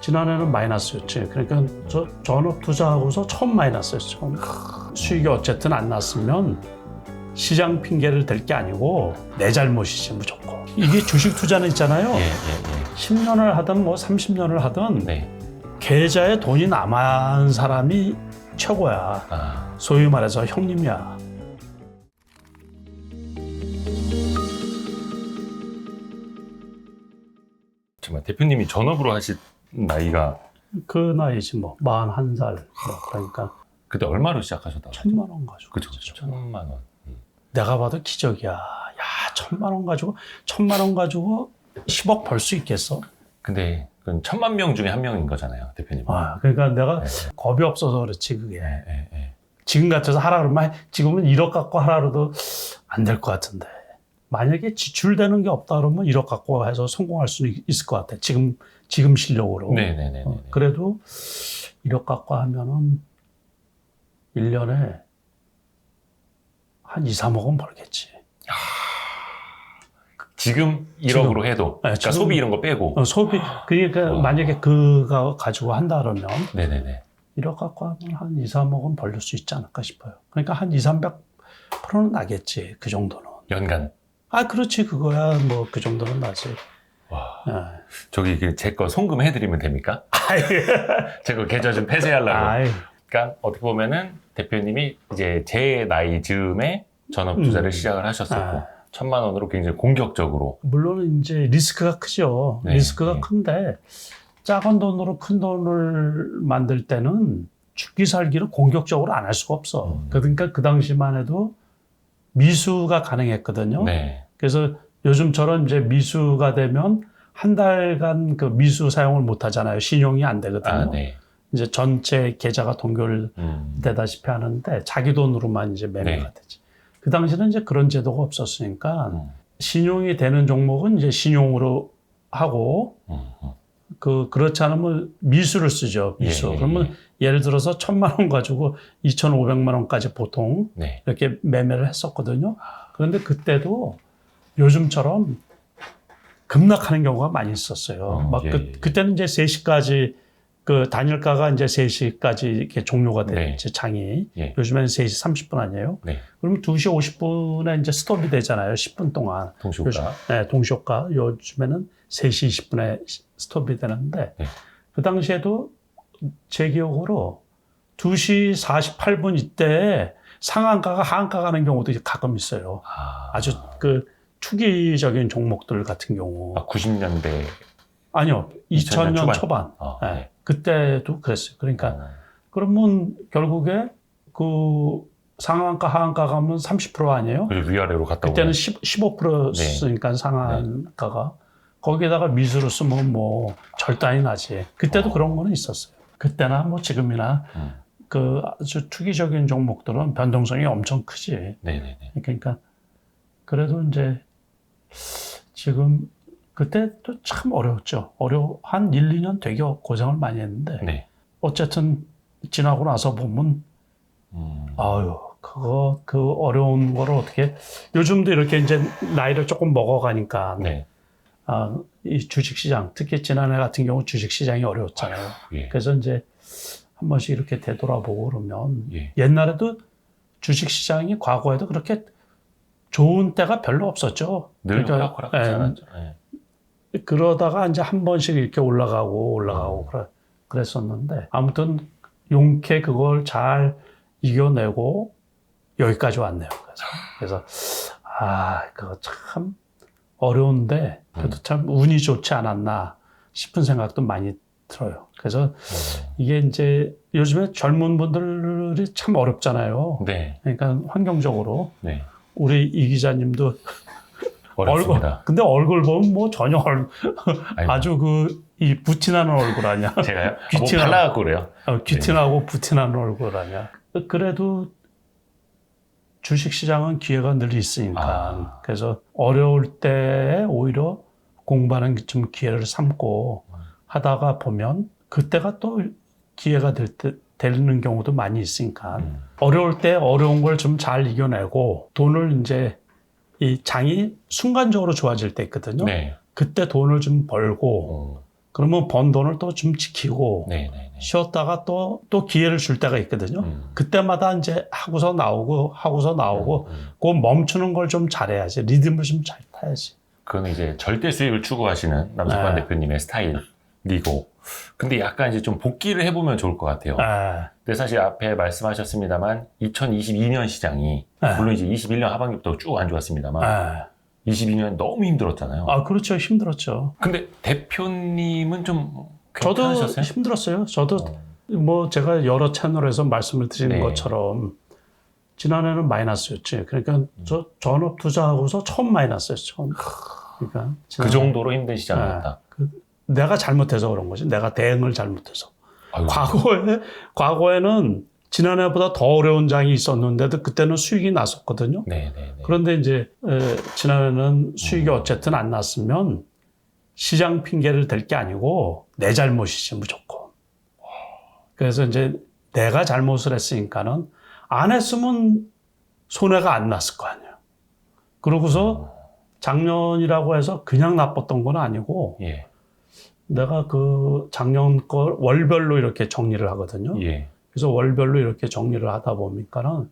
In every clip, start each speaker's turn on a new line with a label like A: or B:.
A: 지난해는 마이너스였지. 그러니까 저 전업 투자하고서 처음 마이너스였죠. 처음. 수익이 어쨌든 안 났으면 시장 핑계를 댈 게 아니고 내 잘못이지 무조건. 이게 주식 투자는 있잖아요. 10년을 하든 뭐 30년을 하든 계좌에 돈이 남은 사람이 최고야. 소위 말해서 형님이야.
B: 정말 대표님이 전업으로 하신 나이가
A: 그 나이지 뭐 41살. 그러니까
B: 그때 얼마로 시작하셨다고?
A: 1,000만 원 가지고.
B: 그렇죠. 1,000만 원.
A: 내가 봐도 기적이야. 야, 1,000만 원 가지고 10억 벌 수 있겠어?
B: 근데 그건 1,000만 명 중에 한 명인 거잖아요, 대표님.
A: 그러니까 내가 겁이 없어서 그렇지 그게. 지금 같아서 하라 그러면 지금은 1억 갖고 하라 그래도 안 될 것 같은데. 만약에 지출되는 게 없다 그러면 1억 갖고 해서 성공할 수 있을 것 같아. 지금 실력으로. 그래도 1억 갖고 하면은 1년에 한 2, 3억은 벌겠지.
B: 지금 1억으로 해도, 그러니까
A: 지금,
B: 소비 이런 거 빼고.
A: 소비, 그러니까 만약에 그거 가지고 한다 그러면 1억 갖고 하면 한 2, 3억은 벌릴 수 있지 않을까 싶어요. 그러니까 한 2, 300%는 나겠지, 그 정도는.
B: 연간?
A: 그렇지, 그거야. 뭐 그 정도는 나지.
B: 와, 저기 제 거 송금해드리면 됩니까? 제 거 계좌 좀 폐쇄하려고. 그러니까 어떻게 보면은 대표님이 이제 제 나이 즈음에 전업 투자를 시작을 하셨었고 1,000만 원으로 굉장히 공격적으로.
A: 물론 이제 리스크가 크죠. 리스크가 큰데 작은 돈으로 큰 돈을 만들 때는 죽기 살기를 공격적으로 안 할 수가 없어. 그러니까 그 당시만 해도 미수가 가능했거든요. 그래서 요즘처럼 이제 미수가 되면 한 달간 그 미수 사용을 못 하잖아요. 신용이 안 되거든요. 이제 전체 계좌가 동결되다시피 하는데 자기 돈으로만 이제 매매가 되지. 그 당시는 이제 그런 제도가 없었으니까 신용이 되는 종목은 이제 신용으로 하고 그렇지 않으면 미수를 쓰죠. 미수. 그러면 예를 들어서 1,000만 원 가지고 2,500만 원까지 보통 이렇게 매매를 했었거든요. 그런데 그때도 요즘처럼 급락하는 경우가 많이 있었어요. 그때는 이제 3시까지 그 단일가가 이제 3시까지 이렇게 종료가 됐지, 장이. 요즘에는 3시 30분 아니에요? 그러면 2시 50분에 이제 스톱이 되잖아요. 10분 동안.
B: 동시효과.
A: 동시효과. 요즘에는 3시 20분에 스톱이 되는데 그 당시에도 제 기억으로 2시 48분 이때에 상한가가 하한가 가는 경우도 가끔 있어요. 아주 그 투기적인 종목들 같은 경우.
B: 90년대.
A: 아니요. 2000년 초반. 그때도 그랬어요. 그러니까 그러면 결국에 그 상한가 하한가 가면 30% 아니에요?
B: 위아래로 갔다 오고.
A: 그때는 15%였으니까 상한가가. 거기에다가 미수를 쓰면 뭐 절단이 나지. 그때도 그런 거는 있었어요. 그때나 뭐 지금이나 그 아주 투기적인 종목들은 변동성이 엄청 크지. 그러니까 그래도 이제 지금 그때 또 참 어려웠죠. 한 1, 2년 되게 고생을 많이 했는데 어쨌든 지나고 나서 보면 그 어려운 거를 어떻게 요즘도 이렇게 이제 나이를 조금 먹어가니까 이 주식시장, 특히 지난해 같은 경우 주식시장이 어려웠잖아요. 그래서 이제 한 번씩 이렇게 되돌아보고 그러면 옛날에도 주식시장이 과거에도 그렇게 좋은 때가 별로 없었죠.
B: 늘 호락호락하지 않았죠.
A: 그러다가 이제 한 번씩 이렇게 올라가고 그랬었는데 아무튼 용케 그걸 잘 이겨내고 여기까지 왔네요. 그래서 그거 참 어려운데 그래도 참 운이 좋지 않았나 싶은 생각도 많이 들어요. 그래서 이게 이제 요즘에 젊은 분들이 참 어렵잖아요. 그러니까 환경적으로 우리 이 기자님도
B: 어렵습니다.
A: 근데 얼굴 보면 뭐 전혀 아주 이 부티나는 얼굴 아니야.
B: 제가요? 뭐 발라갖고 그래요.
A: 귀티나고 부티나는 얼굴 아니야. 그래도 주식시장은 기회가 늘 있으니까. 그래서 어려울 때 오히려 공부하는 좀 기회를 삼고 하다가 보면 그때가 또 기회가 되는 경우도 많이 있으니까. 어려울 때 어려운 걸 좀 잘 이겨내고 돈을 이제 이 장이 순간적으로 좋아질 때 있거든요. 그때 돈을 좀 벌고 그러면 번 돈을 또 좀 지키고
B: 네네네.
A: 쉬었다가 또 기회를 줄 때가 있거든요. 그때마다 이제 하고서 나오고 그 멈추는 걸 좀 잘해야지. 리듬을 좀 잘 타야지.
B: 그건 이제 절대 수익을 추구하시는 남석환
A: 네.
B: 대표님의 스타일이고, 근데 약간 이제 좀 복귀를 해보면 좋을 것 같아요. 근데 사실 앞에 말씀하셨습니다만 2022년 시장이 물론 이제 21년 하반기부터 쭉 안 좋았습니다만 22년 너무 힘들었잖아요.
A: 그렇죠. 힘들었죠.
B: 근데 대표님은 좀
A: 저도
B: 괜찮으셨어요?
A: 힘들었어요. 저도 뭐 제가 여러 채널에서 말씀을 드린
B: 네.
A: 것처럼 지난해는 마이너스였지. 그러니까 저 전업 투자하고서 처음 마이너스였죠. 처음. 그러니까
B: 그 정도로 힘든 시장이었다.
A: 내가 잘못해서 그런 거지. 내가 대응을 잘못해서.
B: 아유.
A: 과거에는 지난해보다 더 어려운 장이 있었는데도 그때는 수익이 났었거든요.
B: 네네네.
A: 그런데 이제 지난해는 수익이 어쨌든 안 났으면 시장 핑계를 댈 게 아니고 내 잘못이지 무조건. 그래서 이제 내가 잘못을 했으니까는 안 했으면 손해가 안 났을 거 아니에요. 그러고서 작년이라고 해서 그냥 나빴던 건 아니고
B: 예.
A: 내가 그 작년 걸 월별로 이렇게 정리를 하거든요.
B: 예.
A: 그래서 월별로 이렇게 정리를 하다 보니까는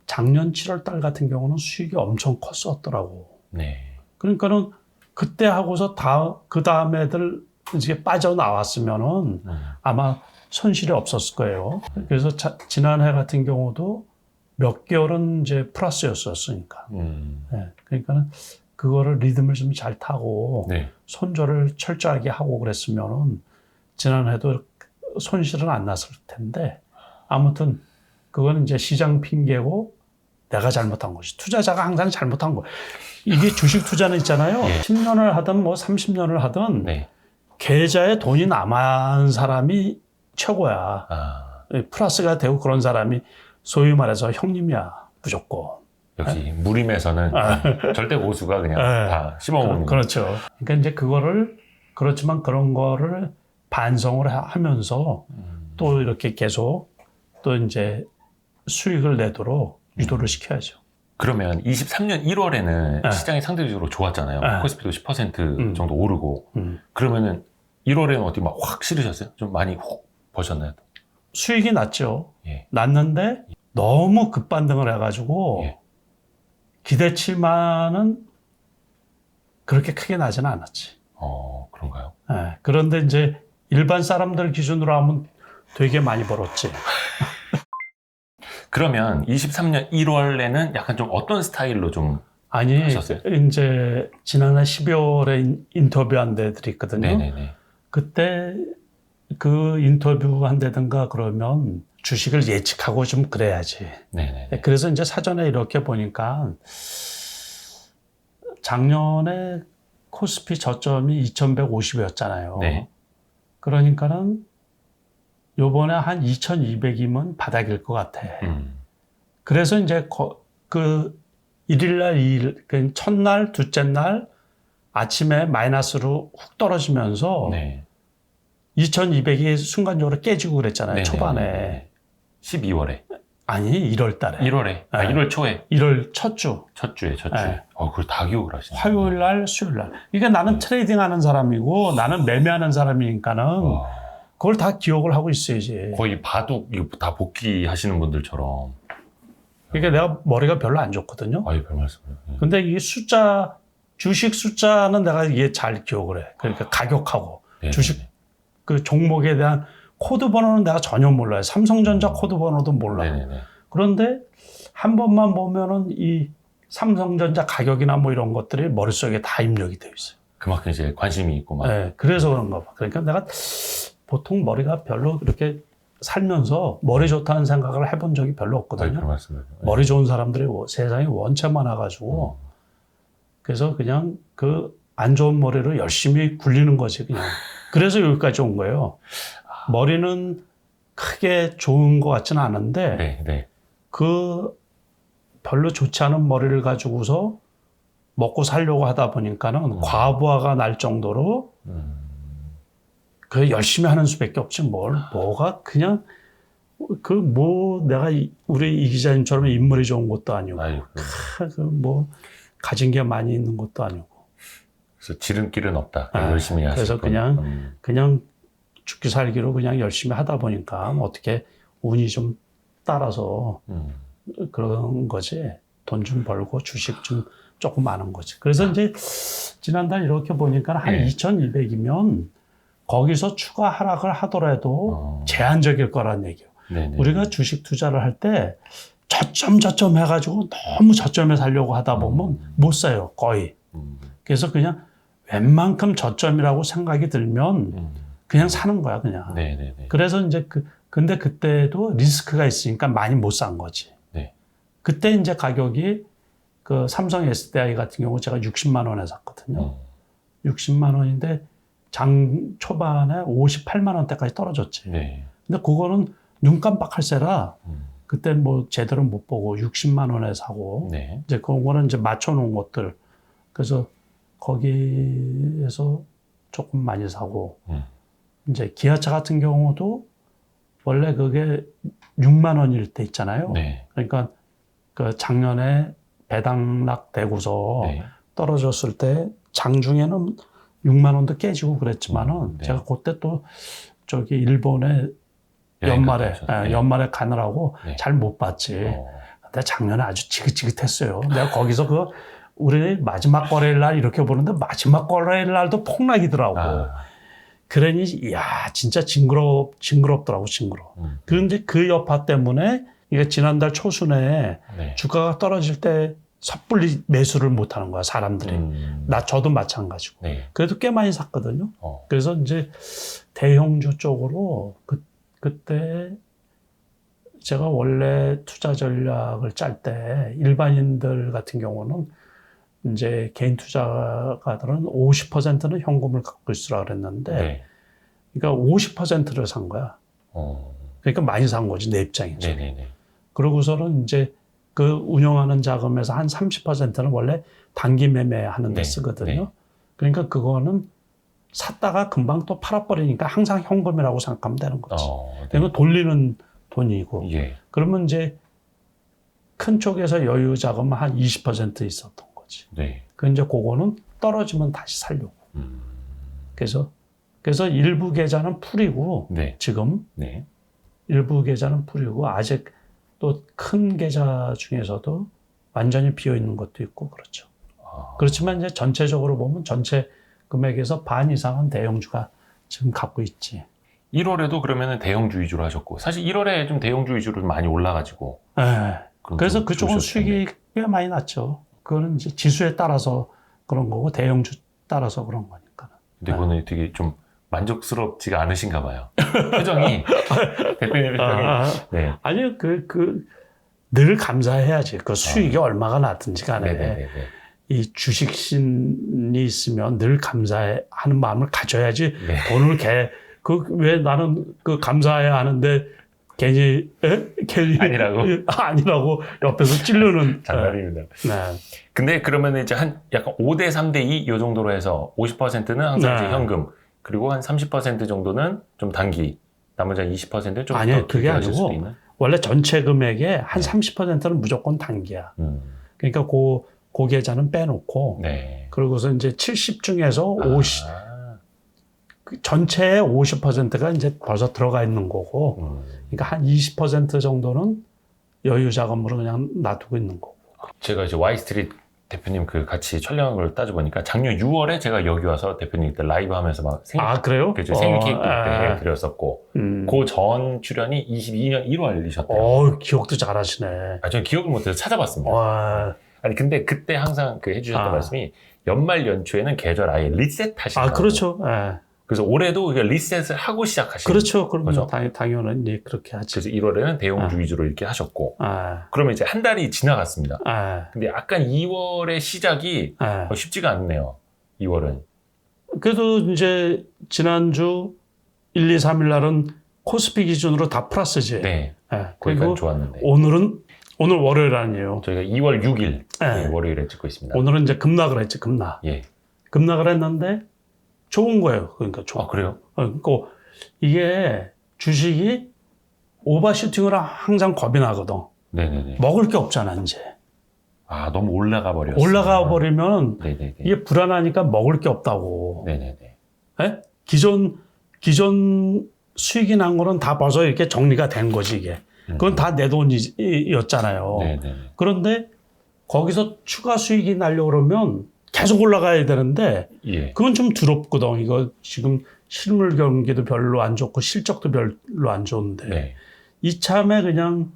A: 작년 7월 달 같은 경우는 수익이 엄청 컸었더라고.
B: 네.
A: 그러니까는 그때 하고서 그 다음 애들 이제 빠져나왔으면은 아마 손실이 없었을 거예요. 그래서 지난해 같은 경우도 몇 개월은 이제 플러스였었으니까. 네. 그러니까는 그거를 리듬을 좀 잘 타고
B: 네.
A: 손절을 철저하게 하고 그랬으면은 지난해도 손실은 안 났을 텐데 아무튼 그거는 이제 시장 핑계고 내가 잘못한 것이 투자자가 항상 잘못한 거. 이게 주식 투자는 있잖아요.
B: 예.
A: 10년을 하든 뭐 30년을 하든
B: 네.
A: 계좌에 돈이 남은 사람이 최고야. 플러스가 되고 그런 사람이 소위 말해서 형님이야 무조건.
B: 역시 무림에서는 절대 고수가 그냥 다 씹어먹는.
A: 그렇죠. 그러니까 이제 그거를 그렇지만 그런 거를 반성을 하면서 또 이렇게 계속 또 이제 수익을 내도록 유도를 시켜야죠.
B: 그러면 23년 1월에는 시장이 상대적으로 좋았잖아요. 코스피도 10% 정도 오르고. 그러면은 1월에는 어떻게 막 확 실으셨어요? 좀 많이 훅 버셨나요?
A: 수익이 났죠.
B: 예.
A: 났는데 너무 급반등을 해가지고
B: 예.
A: 기대치만은 그렇게 크게 나지는 않았지.
B: 그런가요?
A: 예. 그런데 이제 일반 사람들 기준으로 하면 되게 많이 벌었지.
B: 그러면 23년 1월에는 약간 좀 어떤 스타일로 좀
A: 아니,
B: 하셨어요?
A: 이제 지난해 12월에 인터뷰한 데들이 있거든요.
B: 네네네.
A: 그때 그 인터뷰한 데든가 그러면 주식을 예측하고 좀 그래야지.
B: 네네.
A: 그래서 이제 사전에 이렇게 보니까 작년에 코스피 저점이 2150이었잖아요.
B: 네.
A: 그러니까는 요번에 한 2200이면 바닥일 것 같아. 그래서 이제 그 1일날 2일, 그 첫날, 둘째 날 아침에 마이너스로 훅 떨어지면서
B: 네.
A: 2200이 순간적으로 깨지고 그랬잖아요.
B: 네네.
A: 초반에.
B: 12월에.
A: 아니, 1월 달에.
B: 1월에. 1월 초에.
A: 1월 첫 주.
B: 첫 주에.
A: 네.
B: 그걸 다 기억을 하시네.
A: 화요일 날, 수요일 날. 그러니까 나는 트레이딩 하는 사람이고 나는 매매하는 사람이니까는 그걸 다 기억을 하고 있어야지.
B: 거의 바둑 이거 다 복귀하시는 분들처럼.
A: 그러니까 내가 머리가 별로 안 좋거든요.
B: 아유, 별 말씀을.
A: 근데 이 주식 숫자는 내가 이게 잘 기억을 해. 그러니까 가격하고
B: 네네네.
A: 주식 그 종목에 대한 코드 번호는 내가 전혀 몰라요. 삼성전자 코드 번호도 몰라.
B: 네네네.
A: 그런데 한 번만 보면은 이 삼성전자 가격이나 뭐 이런 것들이 머릿속에 다 입력이 되어 있어요.
B: 그만큼 이제 관심이 있고 막.
A: 네, 그래서 그런가 봐. 그러니까 내가 보통 머리가 별로 그렇게 살면서 머리 좋다는 생각을 해본 적이 별로 없거든요.
B: 별 말씀을.
A: 머리 좋은 사람들이 세상에 원체 많아가지고 그래서 그냥 그 안 좋은 머리로 열심히 굴리는 거지 그냥. 그래서 여기까지 온 거예요. 머리는 크게 좋은 것 같지는 않은데
B: 네, 네.
A: 그 별로 좋지 않은 머리를 가지고서 먹고 살려고 하다 보니까는 과부하가 날 정도로 그 열심히 하는 수밖에 없지 뭐가 그냥 그 뭐 내가 우리 이 기자님처럼 인물이 좋은 것도 아니고
B: 아유,
A: 그 뭐 가진 게 많이 있는 것도 아니고
B: 그래서 지름길은 없다. 열심히 하시고.
A: 그래서 그냥 죽기 살기로 그냥 열심히 하다 보니까 어떻게 운이 좀 따라서 그런 거지. 돈 좀 벌고 주식 좀 조금 많은 거지. 그래서 이제 지난달 이렇게 보니까 한 2,200이면 거기서 추가 하락을 하더라도 제한적일 거란 얘기예요.
B: 네네.
A: 우리가 주식 투자를 할 때 저점 해가지고 너무 저점에 살려고 하다 보면 못 사요, 거의. 그래서 그냥 웬만큼 저점이라고 생각이 들면 그냥 사는 거야, 그냥.
B: 네네네.
A: 그래서 이제 근데 그때도 리스크가 있으니까 많이 못 산 거지.
B: 네.
A: 그때 이제 가격이 그 삼성 SDI 같은 경우 제가 60만 원에 샀거든요. 60만 원인데 장 초반에 58만 원대까지 떨어졌지.
B: 네.
A: 근데 그거는 눈 깜빡할 새라 그때 뭐 제대로 못 보고 60만 원에 사고
B: 네.
A: 이제 그거는 이제 맞춰놓은 것들 그래서 거기에서 조금 많이 사고 이제 기아차 같은 경우도 원래 그게 6만 원일 때 있잖아요.
B: 네.
A: 그러니까 그 작년에 배당락 되고서
B: 네.
A: 떨어졌을 때 장중에는 6만 원도 깨지고 그랬지만은
B: 네.
A: 제가 그때 또 저기 일본에 연말에 가느라고
B: 네.
A: 잘 못 봤지. 근데 작년에 아주 지긋지긋했어요. 내가 거기서 우리 마지막 거래일 날 이렇게 보는데 마지막 거래일 날도 폭락이더라고. 그러니 이야 진짜 징그럽더라고. 그런데 그 여파 때문에 이게 지난달 초순에
B: 네.
A: 주가가 떨어질 때 섣불리 매수를 못 하는 거야, 사람들이. 저도 마찬가지고.
B: 네.
A: 그래도 꽤 많이 샀거든요. 그래서 이제 대형주 쪽으로 그때 제가 원래 투자 전략을 짤 때 일반인들 같은 경우는 이제 개인 투자가들은 50%는 현금을 갖고 있으라 그랬는데
B: 네.
A: 그러니까 50%를 산 거야. 그러니까 많이 산 거지, 내 입장에서.
B: 네네네.
A: 그러고서는 이제 그 운영하는 자금에서 한 30%는 원래 단기 매매하는 데
B: 네.
A: 쓰거든요.
B: 네.
A: 그러니까 그거는 샀다가 금방 또 팔아버리니까 항상 현금이라고 생각하면 되는 거지.
B: 네.
A: 그리고 돌리는 돈이고.
B: 예.
A: 그러면 이제 큰 쪽에서 여유 자금은 한 20% 있었던 거지.
B: 네.
A: 그 이제 그거는 떨어지면 다시 살려고. 그래서 일부 계좌는 풀이고
B: 네.
A: 지금
B: 네.
A: 일부 계좌는 풀이고 아직 또 큰 계좌 중에서도 완전히 비어 있는 것도 있고 그렇죠. 그렇지만 이제 전체적으로 보면 전체 금액에서 반 이상은 대형주가 지금 갖고 있지.
B: 1월에도 그러면은 대형주 위주로 하셨고 사실 1월에 좀 대형주 위주로 많이 올라가지고.
A: 네. 그래서 그쪽은 수익이 꽤 많이 났죠. 그거는 이제 지수에 따라서 그런 거고 대형주 따라서 그런 거니까.
B: 근데 그거는 되게 좀 만족스럽지가 않으신가 봐요. 표정이 대표님의 표정이. 네.
A: 아니요, 늘 감사해야지. 그 수익이 얼마가 나든지 간에
B: 네네네네.
A: 이 주식신이 있으면 늘 감사하는 마음을 가져야지.
B: 네.
A: 돈을 왜 나는 감사해야 하는데 괜히 아니라고 옆에서 찌르는.
B: 장난입니다.
A: 네.
B: 근데 그러면 이제 약간 5대 3대 2 이 정도로 해서 50%는 항상 이제 현금, 그리고 한 30% 정도는 좀 단기, 나머지 한 20%는 좀
A: 아니요, 그게
B: 하실 수도
A: 아니고
B: 있는?
A: 원래 전체 금액의 한 30%는 무조건 단기야. 그러니까 그 계좌는 빼놓고
B: 네.
A: 그러고서 이제 70 중에서 50 전체의 50%가 이제 벌써 들어가 있는 거고, 그러니까 한 20% 정도는 여유 자금으로 그냥 놔두고 있는 거고.
B: 제가 이제 와이스트리트 대표님 같이 촬영한 걸 따져보니까 작년 6월에 제가 여기 와서 대표님 때 라이브 하면서 막
A: 그래요?
B: 생일 케이크 때 해드렸었고, 그 전 출연이 22년 1월이셨대요.
A: 기억도 잘하시네.
B: 저는 기억을 못해서 찾아봤습니다. 아니, 근데 그때 항상 해주셨던 말씀이 연말 연초에는 계절 아예 리셋하신다고.
A: 그렇죠.
B: 그래서 올해도 리셋을 하고 시작하시는
A: 그렇죠.
B: 거죠.
A: 당연히 그렇게 하지.
B: 그래서 1월에는 대형주 위주로 이렇게 하셨고, 그러면 이제 한 달이 지나갔습니다. 근데 약간 2월의 시작이 쉽지가 않네요. 2월은.
A: 그래도 이제 지난주 1, 2, 3일 날은 코스피 기준으로 다 플러스지.
B: 네.
A: 그리고
B: 좋았는데.
A: 오늘 월요일 아니에요.
B: 저희가 2월 6일 월요일에 찍고 있습니다.
A: 오늘은 이제 급락을 했지, 급락.
B: 예.
A: 급락을 했는데 좋은 거예요. 그러니까 좋아.
B: 그래요?
A: 그러니까 이게 주식이 오버슈팅을 항상 겁이 나거든.
B: 네네네.
A: 먹을 게 없잖아, 이제.
B: 아, 너무 올라가 버렸어요.
A: 올라가 버리면
B: 네네네.
A: 이게 불안하니까 먹을 게 없다고.
B: 네네네.
A: 예? 기존 수익이 난 거는 다 벌써 이렇게 정리가 된 거지, 이게. 그건 다 내 돈이었잖아요.
B: 네네네.
A: 그런데 거기서 추가 수익이 나려고 그러면 계속 올라가야 되는데,
B: 예.
A: 그건 좀 두렵거든. 이거 지금 실물 경기도 별로 안 좋고 실적도 별로 안 좋은데.
B: 네.
A: 이참에 그냥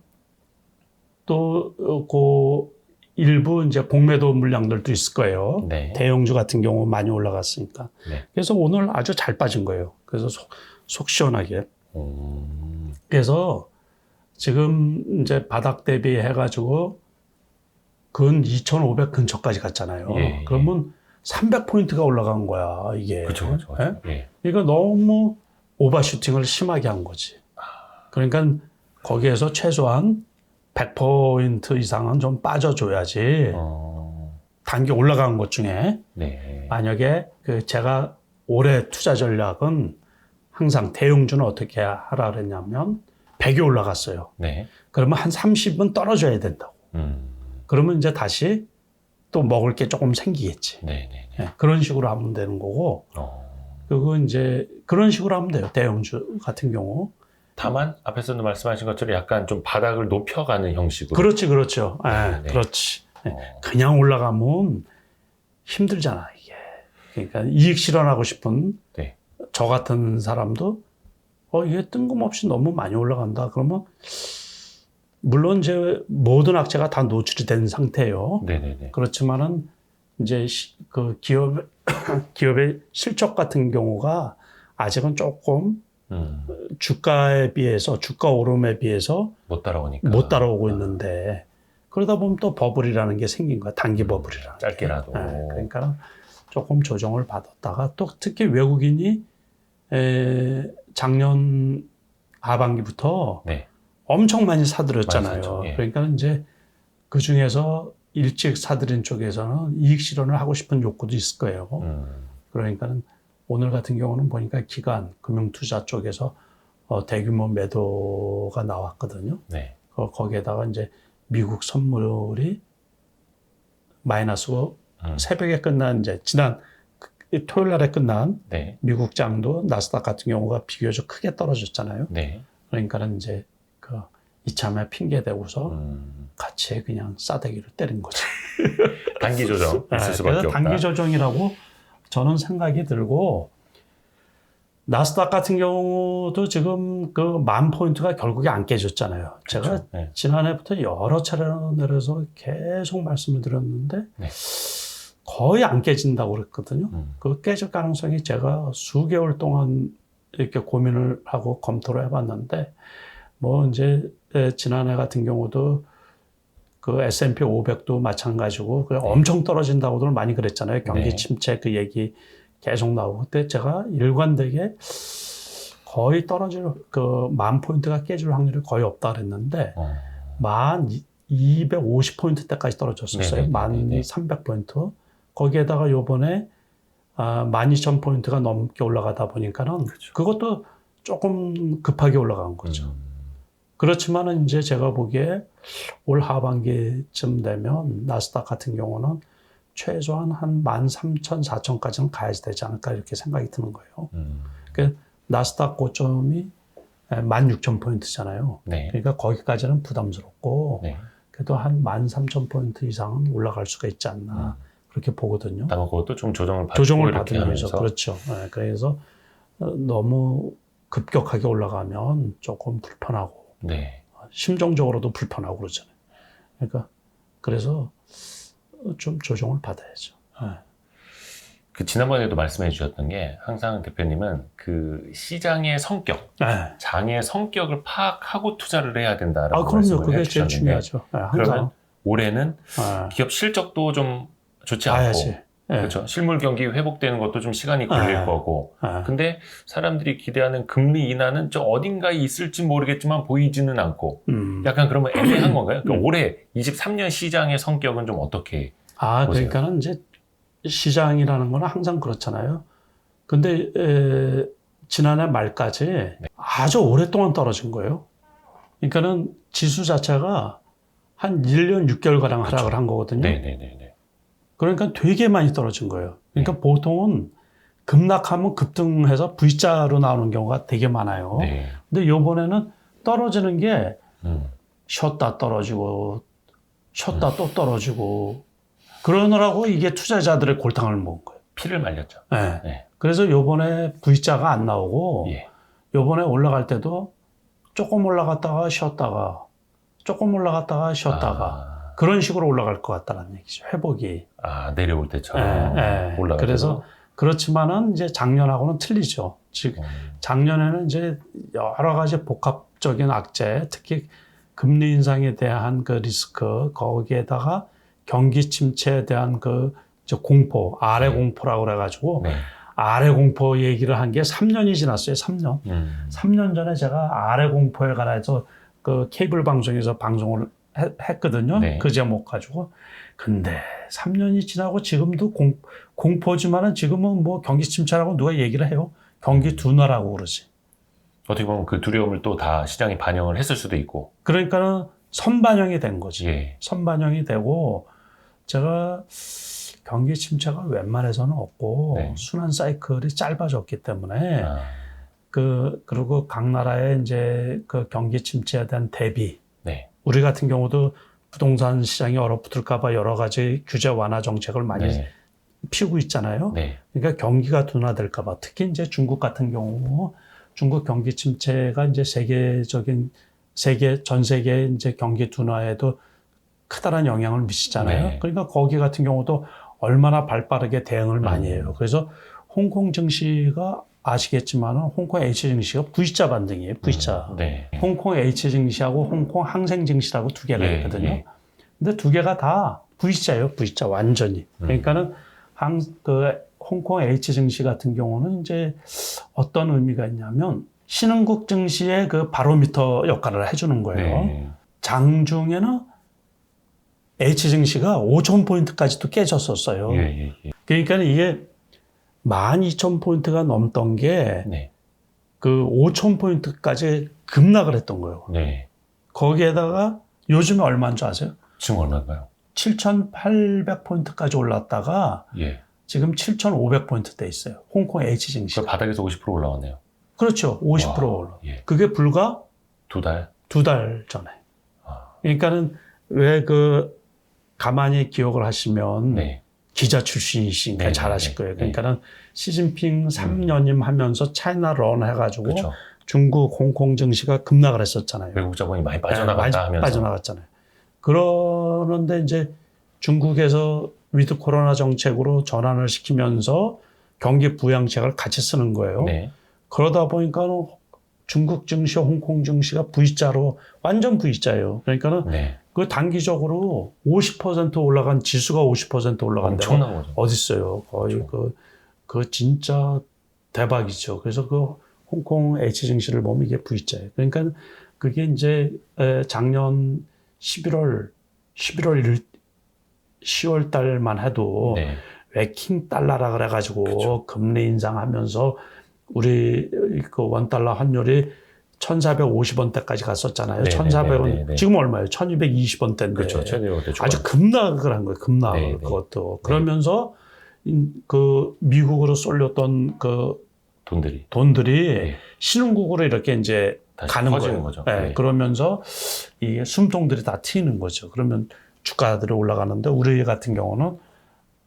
A: 또, 일부 이제 공매도 물량들도 있을 거예요.
B: 네.
A: 대형주 같은 경우 많이 올라갔으니까.
B: 네.
A: 그래서 오늘 아주 잘 빠진 거예요. 그래서 속 시원하게.
B: 음.
A: 그래서 지금 이제 바닥 대비해가지고 근 2,500 근처까지 갔잖아요.
B: 예.
A: 그러면 300포인트가 올라간 거야, 이게.
B: 그쵸.
A: 예?
B: 예.
A: 그러니까 너무 오버슈팅을 심하게 한 거지. 그러니까 거기에서 최소한 100포인트 이상은 좀 빠져줘야지. 단기 올라간 것 중에
B: 네.
A: 만약에 제가 올해 투자 전략은 항상 대형주는 어떻게 하라 그랬냐면 100이 올라갔어요.
B: 네.
A: 그러면 한 30은 떨어져야 된다고. 그러면 이제 다시 또 먹을 게 조금 생기겠지.
B: 네네.
A: 예, 그런 식으로 하면 되는 거고. 그리고 이제 그런 식으로 하면 돼요. 대형주 같은 경우.
B: 다만 앞에서도 말씀하신 것처럼 약간 좀 바닥을 높여가는 형식으로.
A: 그렇죠. 예,
B: 네.
A: 그렇지. 예, 그냥 올라가면 힘들잖아, 이게. 그러니까 이익 실현하고 싶은
B: 네.
A: 저 같은 사람도 이게 뜬금없이 너무 많이 올라간다. 그러면 물론 이제 모든 악재가 다 노출이 된 상태예요.
B: 네네네.
A: 그렇지만은 이제 그 기업의 실적 같은 경우가 아직은 조금 주가에 비해서 주가 오름에 비해서
B: 못 따라오니까.
A: 못 따라오고 있는데 그러다 보면 또 버블이라는 게 생긴 거야. 단기 버블이라는 게.
B: 짧게라도.
A: 네, 그러니까 조금 조정을 받았다가 또 특히 외국인이 작년 하반기부터
B: 네.
A: 엄청 많이 사들였잖아요.
B: 많이 샀죠. 예.
A: 그러니까 이제 그 중에서 일찍 사들인 쪽에서는 이익 실현을 하고 싶은 욕구도 있을 거예요. 그러니까는 오늘 같은 경우는 보니까 기관, 금융투자 쪽에서 대규모 매도가 나왔거든요.
B: 네.
A: 거기에다가 이제 미국 선물이 마이너스고 새벽에 끝난 이제 지난 토요일 날에 끝난
B: 네.
A: 미국 장도 나스닥 같은 경우가 비교적 크게 떨어졌잖아요.
B: 네.
A: 그러니까는 이제 이참에 핑계 대고서 같이 그냥 싸대기를 때린 거죠.
B: 단기 조정 있을 수밖에
A: 그래서
B: 없다.
A: 단기 조정이라고 저는 생각이 들고 나스닥 같은 경우도 지금 그 10,000포인트가 결국에 안 깨졌잖아요.
B: 그렇죠.
A: 제가
B: 네.
A: 지난해부터 여러 차례 내려서 계속 말씀을 드렸는데
B: 네.
A: 거의 안 깨진다고 그랬거든요. 그 깨질 가능성이 제가 수개월 동안 이렇게 고민을 하고 검토를 해봤는데 뭐 이제 지난해 같은 경우도 그 S&P 500도 마찬가지고 그냥 엄청 떨어진다고들 많이 그랬잖아요. 경기
B: 네.
A: 침체 그 얘기 계속 나오고 그때 제가 일관되게 거의 떨어질 그 10,000포인트가 깨질 확률이 거의 없다 그랬는데 1,250포인트대까지 떨어졌었어요.
B: 네네네네.
A: 1,300포인트. 거기에다가 요번에 12,000포인트가 넘게 올라가다 보니까는
B: 그렇죠.
A: 그것도 조금 급하게 올라간 거죠. 그렇지만은 이제 제가 보기에 올 하반기쯤 되면 나스닥 같은 경우는 최소한 한 13,000, 4,000까지는 가야 되지 않을까 이렇게 생각이 드는 거예요. 그 나스닥 고점이 16,000포인트잖아요.
B: 네.
A: 그러니까 거기까지는 부담스럽고
B: 네.
A: 그래도 한 13,000포인트 이상은 올라갈 수가 있지 않나 그렇게 보거든요.
B: 다만 그것도 좀 조정을 받고
A: 조정을
B: 이렇게
A: 받으면서
B: 하면서.
A: 그렇죠. 네, 그래서 너무 급격하게 올라가면 조금 불편하고
B: 네.
A: 심정적으로도 불편하고 그러잖아요. 그러니까 그래서 좀 조정을 받아야죠. 네.
B: 그 지난번에도 말씀해 주셨던 게 항상 대표님은 그 시장의 성격,
A: 네.
B: 장의 성격을 파악하고 투자를 해야 된다라고
A: 그럼요.
B: 말씀을
A: 그게 제일
B: 해주셨는데
A: 중요하죠. 네,
B: 그러면
A: 항상.
B: 올해는
A: 네.
B: 기업 실적도 좀 좋지 않고
A: 봐야지. 네.
B: 그렇죠. 실물 경기 회복되는 것도 좀 시간이 걸릴
A: 네.
B: 거고
A: 네.
B: 근데 사람들이 기대하는 금리 인하는 저 어딘가에 있을지 모르겠지만 보이지는 않고 약간 그러면 애매한 건가요? 그러니까 올해 23년 시장의 성격은 좀 어떻게 보세요?
A: 그러니까는 이제 시장이라는 거는 항상 그렇잖아요. 근데 지난해 말까지 아주 오랫동안 떨어진 거예요. 그러니까는 지수 자체가 한 1년 6개월가량 하락을 한 거거든요.
B: 네네네.
A: 그러니까 되게 많이 떨어진 거예요. 그러니까 보통은 급락하면 급등해서 V자로 나오는 경우가 되게 많아요.
B: 네.
A: 근데 요번에는 떨어지는 게 쉬었다 떨어지고 쉬었다 또 떨어지고 그러느라고 이게 투자자들의 골탕을 먹은 거예요.
B: 피를 말렸죠.
A: 네.
B: 네.
A: 그래서 요번에 V자가 안 나오고
B: 예.
A: 요번에 올라갈 때도 조금 올라갔다가 쉬었다가 조금 올라갔다가 쉬었다가 그런 식으로 올라갈 것 같다는 얘기죠. 회복이.
B: 내려올 때처럼 올라갈
A: 그래서 그렇지만은 이제 작년하고는 틀리죠. 즉 작년에는 이제 여러 가지 복합적인 악재, 특히 금리 인상에 대한 그 리스크, 거기에다가 경기 침체에 대한 그 공포, 아래 공포라고 그래가지고 아래 공포 얘기를 한 게 3년이 지났어요. 3년. 3년 전에 제가 아래 공포에 관해서 그 케이블 방송에서 방송을 했거든요.
B: 네.
A: 그 제목 가지고. 근데 3년이 지나고 지금도 공포지만은 지금은 뭐 경기 침체라고 누가 얘기를 해요. 경기 둔화라고 그러지.
B: 어떻게 보면 그 두려움을 또 다 시장이 반영을 했을 수도 있고.
A: 그러니까는 선반영이 된 거지.
B: 예.
A: 선반영이 되고 제가 경기 침체가 웬만해서는 없고 순환 사이클이 짧아졌기 때문에 그리고 각 나라의 이제 그 경기 침체에 대한 대비. 우리 같은 경우도 부동산 시장이 얼어붙을까봐 여러 가지 규제 완화 정책을 많이 피우고 있잖아요. 그러니까 경기가 둔화될까봐 특히 이제 중국 같은 경우 중국 경기 침체가 이제 전 세계 이제 경기 둔화에도 크다란 영향을 미치잖아요. 그러니까 거기 같은 경우도 얼마나 발빠르게 대응을 많이 해요. 그래서 홍콩 증시가 아시겠지만은 홍콩 H 증시가 V자 반등이에요. V자. 홍콩 H 증시하고 홍콩 항생 증시라고 두 개가 있거든요. 근데 두 개가 다 V자예요. V자 완전히. 그러니까는 홍콩 H 증시 같은 경우는 이제 어떤 의미가 있냐면 신흥국 증시의 그 바로미터 역할을 해주는 거예요. 장중에는 H 증시가 5,000포인트까지도 깨졌었어요. 그러니까 이게 12,000포인트가 넘던 게 그 5,000포인트까지 급락을 했던 거예요. 거기에다가 요즘에 얼마인 줄 아세요?
B: 지금 얼마인가요?
A: 7,800포인트까지 올랐다가 지금 7,500포인트 돼 있어요. 홍콩 H 증시.
B: 그 바닥에서 50% 올라왔네요.
A: 그렇죠. 50% 올라. 그게 불과
B: 두 달?
A: 두 달 전에. 그러니까는 왜 가만히 기억을 하시면 기자 출신이시니까 잘 아실 거예요. 그러니까는 시진핑 3년임 하면서 차이나 런 해가지고 중국 홍콩 증시가 급락을 했었잖아요.
B: 외국 자본이 많이 빠져나갔다 하면서.
A: 빠져나갔잖아요. 그러는데 이제 중국에서 위드 코로나 정책으로 전환을 시키면서 경기 부양책을 같이 쓰는 거예요. 그러다 보니까 중국 증시, 홍콩 증시가 V자로 완전 V자예요. 그러니까는 그 단기적으로 50% 올라간 지수가 50% 올라간 데가 어디 있어요? 거의 그 진짜 대박이죠. 그래서 그 홍콩 H 증시를 보면 이게 V자예요. 그러니까 그게 이제 작년 10월 10월 달만 해도 웨킹 달러라 그래가지고 금리 인상하면서 우리 그 원달러 환율이 1,450원대까지 갔었잖아요. 1,400원. 지금 얼마예요? 1,220원대인데.
B: 그렇죠.
A: 아주 급락을 한 거예요. 급락을. 그것도. 그러면서 그 미국으로 쏠렸던 그 돈들이 신흥국으로 이렇게 이제 가는 거죠. 그러면서 이 숨통들이 다 튀는 거죠. 그러면 주가들이 올라가는데 우리 같은 경우는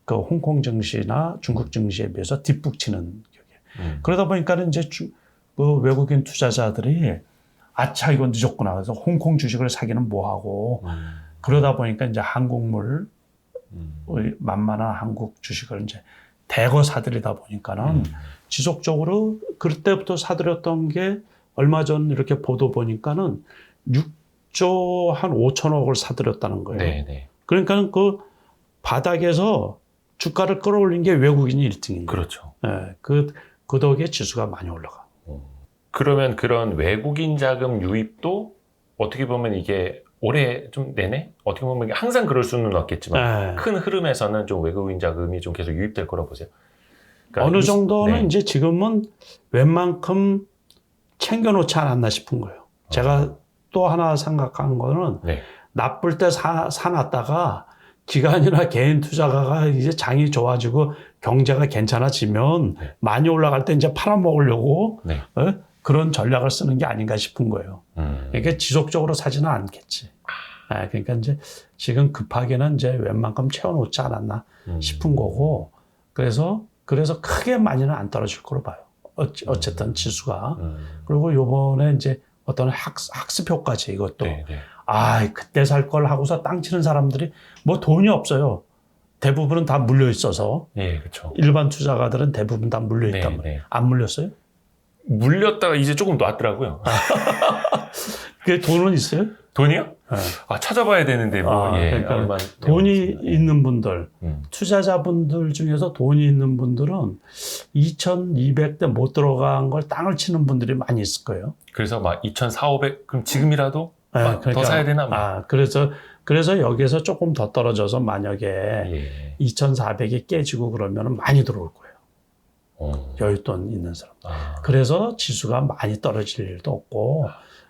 A: 그 홍콩 증시나 중국 증시에 비해서 뒷북치는 격이에요. 그러다 보니까는 이제 그 외국인 투자자들이 아차 이건 늦었구나. 그래서 홍콩 주식을 사기는 뭐하고 그러다 보니까 이제 한국물 만만한 한국 주식을 이제 대거 사들이다 보니까는 지속적으로 그때부터 사들였던 게 얼마 전 이렇게 보도 보니까는 6조 한 5천억을 사들였다는 거예요. 그러니까는 그 바닥에서 주가를 끌어올린 게 외국인이 1등인 거예요.
B: 그렇죠.
A: 그 덕에 지수가 많이 올라가.
B: 그러면 그런 외국인 자금 유입도 어떻게 보면 이게 올해 좀 내내 어떻게 보면 항상 그럴 수는 없겠지만 큰 흐름에서는 좀 외국인 자금이 좀 계속 유입될 거라고 보세요. 그러니까
A: 어느 정도는 이제 지금은 웬만큼 챙겨놓지 않았나 싶은 거예요. 제가 또 하나 생각한 거는 나쁠 때 사놨다가 기관이나 개인 투자가가 이제 장이 좋아지고 경제가 괜찮아지면
B: 네.
A: 많이 올라갈 때 이제 팔아먹으려고
B: 네.
A: 그런 전략을 쓰는 게 아닌가 싶은 거예요. 그러니까 지속적으로 사지는 않겠지. 그러니까 이제 지금 급하게는 이제 웬만큼 채워놓지 않았나 싶은 거고, 그래서 크게 많이는 안 떨어질 거로 봐요. 어쨌든 지수가. 그리고 요번에 이제 어떤 학습 효과지 이것도.
B: 네, 네.
A: 그때 살 걸 하고서 땅 치는 사람들이 뭐 돈이 없어요. 대부분은 다 물려 있어서.
B: 예, 그렇죠.
A: 일반 투자가들은 대부분 다 물려 있단
B: 네,
A: 말이에요.
B: 네.
A: 안 물렸어요?
B: 물렸다가 이제 조금 놨더라고요.
A: 그게 돈은 있어요?
B: 돈이요?
A: 네.
B: 찾아봐야 되는데 뭐.
A: 그러니까 돈이 있는 분들, 투자자분들 중에서 돈이 있는 분들은 2,200대 못 들어간 걸 땅을 치는 분들이 많이 있을 거예요.
B: 그래서 막 2,400, 그럼 지금이라도 더 사야 되나?
A: 그래서 여기에서 조금 더 떨어져서 만약에 2,400이 깨지고 그러면 많이 들어올 거예요. 여윳돈 있는 사람. 그래서 지수가 많이 떨어질 일도 없고,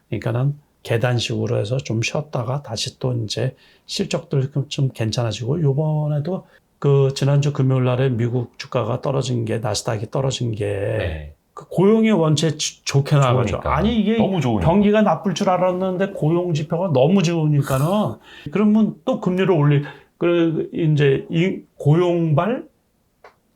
A: 그러니까는 계단식으로 해서 좀 쉬었다가 다시 또 이제 실적들 좀 괜찮아지고, 요번에도 그 지난주 금요일 날에 미국 주가가 떨어진 게, 나스닥이 떨어진 게 그 고용이 원체 좋게 나가죠. 아니 이게
B: 너무 좋으니까.
A: 경기가 나쁠 줄 알았는데 고용 지표가 너무 좋으니까는 그러면 또 금리를 이제 고용발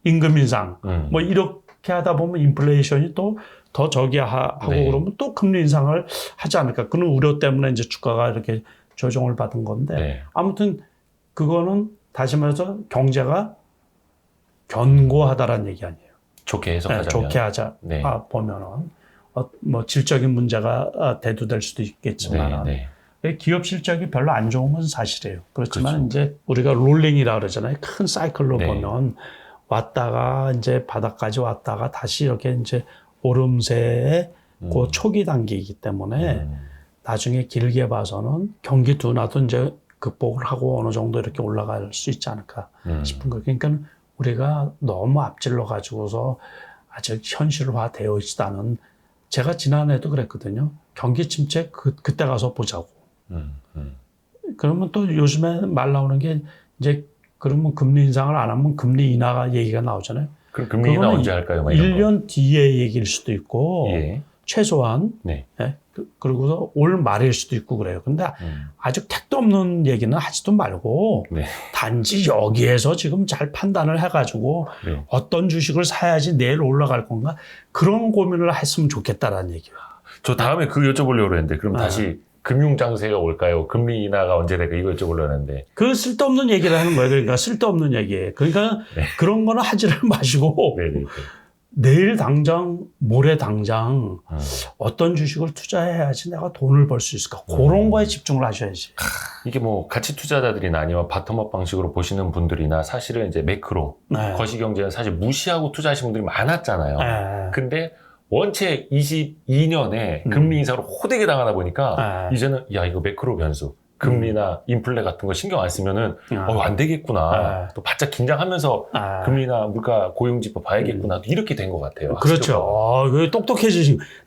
A: 임금 인상 뭐 이렇게 하다 보면 인플레이션이 또 더 하고 그러면 또 금리 인상을 하지 않을까. 그런 우려 때문에 이제 주가가 이렇게 조정을 받은 건데 아무튼 그거는 다시 말해서 경제가 견고하다라는 얘기 아니에요.
B: 좋게 해석하자면.
A: 좋게 하자. 보면은 뭐 질적인 문제가 대두될 수도 있겠지만 기업 실적이 별로 안 좋은 건 사실이에요. 그렇지만 이제 우리가 롤링이라 그러잖아요. 큰 사이클로 보면 왔다가 이제 바닥까지 왔다가 다시 이렇게 이제 오름세의 그 초기 단계이기 때문에 나중에 길게 봐서는 경기 둔화도 이제 극복을 하고 어느 정도 이렇게 올라갈 수 있지 않을까 싶은 거예요. 그러니까 우리가 너무 앞질러 가지고서 아직 현실화 되어 있지도 않은, 제가 지난해도 그랬거든요. 경기 침체 그때 가서 보자고. 그러면 또 요즘에 말 나오는 게 이제 그러면 금리 인상을 안 하면 금리 인하 얘기가 나오잖아요.
B: 그럼 금리 인하 언제 할까요?
A: 1년 뒤에 얘기일 수도 있고 최소한 그리고서 올 말일 수도 있고 그래요. 근데 아직 택도 없는 얘기는 하지도 말고 단지 여기에서 지금 잘 판단을 해가지고 어떤 주식을 사야지 내일 올라갈 건가 그런 고민을 했으면 좋겠다라는 얘기예요.
B: 저 다음에 그 여쭤보려고 했는데 그럼 다시 금융장세가 올까요? 금리 인하가 언제 될까? 이거 여쭤보려고 했는데.
A: 그 쓸데없는 얘기를 하는 거예요. 그러니까 쓸데없는 얘기예요. 그러니까 그런 거는 하지를 마시고 내일 당장, 모레 당장 어떤 주식을 투자해야지 내가 돈을 벌 수 있을까? 그런 거에 집중을 하셔야지.
B: 이게 뭐 가치 투자자들이나 아니면 바텀업 방식으로 보시는 분들이나 사실은 이제 매크로, 거시경제는 사실 무시하고 투자하시는 분들이 많았잖아요. 근데 원체 22년에 금리 인상으로 호되게 당하다 보니까 이제는 이거 매크로 변수, 금리나 인플레 같은 거 신경 안 쓰면은 안 되겠구나. 또 바짝 긴장하면서 금리나 물가 고용지표 봐야겠구나. 이렇게 된 것 같아요.
A: 그렇죠.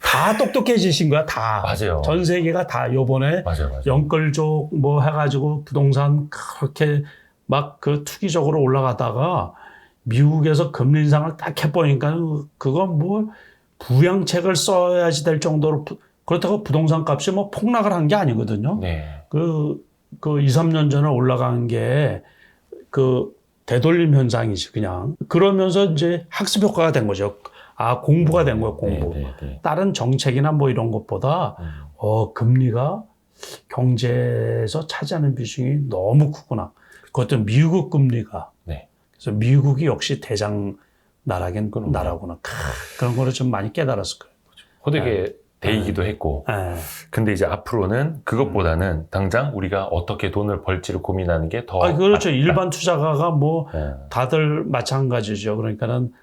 A: 다 똑똑해지신 거야. 다.
B: 맞아요.
A: 전 세계가 다 요번에 연끌족 뭐 해가지고 부동산 그렇게 막 그 투기적으로 올라가다가 미국에서 금리 인상을 딱 해보니까 그건 뭐 부양책을 써야지 될 정도로 그렇다고 부동산 값이 뭐 폭락을 한 게 아니거든요. 그 2, 3년 전에 올라간 게 그 되돌림 현상이지 그냥. 그러면서 이제 학습 효과가 된 거죠. 공부가 된 거예요, 공부. 다른 정책이나 뭐 이런 것보다 금리가 경제에서 차지하는 비중이 너무 크구나. 그것도 미국 금리가. 그래서 미국이 역시 대장 나라구나. 그런 거를 좀 많이 깨달았을 거예요.
B: 호되게 데이기도 했고. 근데 이제 앞으로는 그것보다는 당장 우리가 어떻게 돈을 벌지를 고민하는 게 더.
A: 그렇죠. 맞다. 일반 투자가가 뭐 다들 마찬가지죠. 그러니까는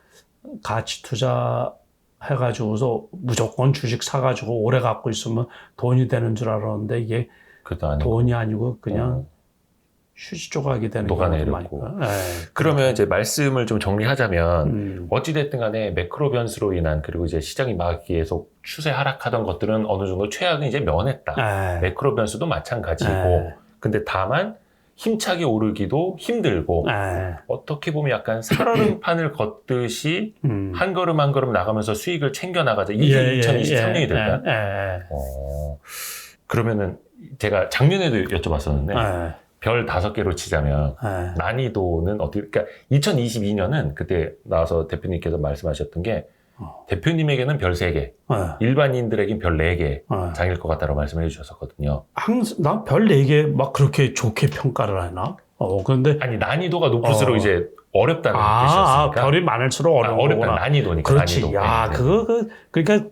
A: 가치 투자 해가지고서 무조건 주식 사가지고 오래 갖고 있으면 돈이 되는 줄 알았는데 이게 돈이 아니고 그냥 휴지 조각이 되는 경우도 많고.
B: 그러면 이제 말씀을 좀 정리하자면 어찌됐든 간에 매크로 변수로 인한 그리고 이제 시장이 막 계속 추세 하락하던 것들은 어느 정도 최악은 이제 면했다. 매크로 변수도 마찬가지고 근데 다만 힘차게 오르기도 힘들고 어떻게 보면 약간 살얼음판을 걷듯이 한 걸음 한 걸음 나가면서 수익을 챙겨 나가자. 이게 2023년이 될까요? 그러면은 제가 작년에도 여쭤봤었는데 별 5개로 치자면 난이도는 어떻게, 그러니까 2022년은 그때 나와서 대표님께서 말씀하셨던 게 대표님에게는 별 3개, 일반인들에겐 별 4개 장일 것 같다고 말씀을 해주셨었거든요.
A: 항상 난 별 4개 막 그렇게 좋게 평가를 하나? 그런데
B: 아니 난이도가 높을수록 이제 어렵다는 뜻이었으니까.
A: 별이 많을수록 어려운
B: 어렵다.
A: 거구나.
B: 난이도니까.
A: 그렇지.
B: 난이도.
A: 야, 그러니까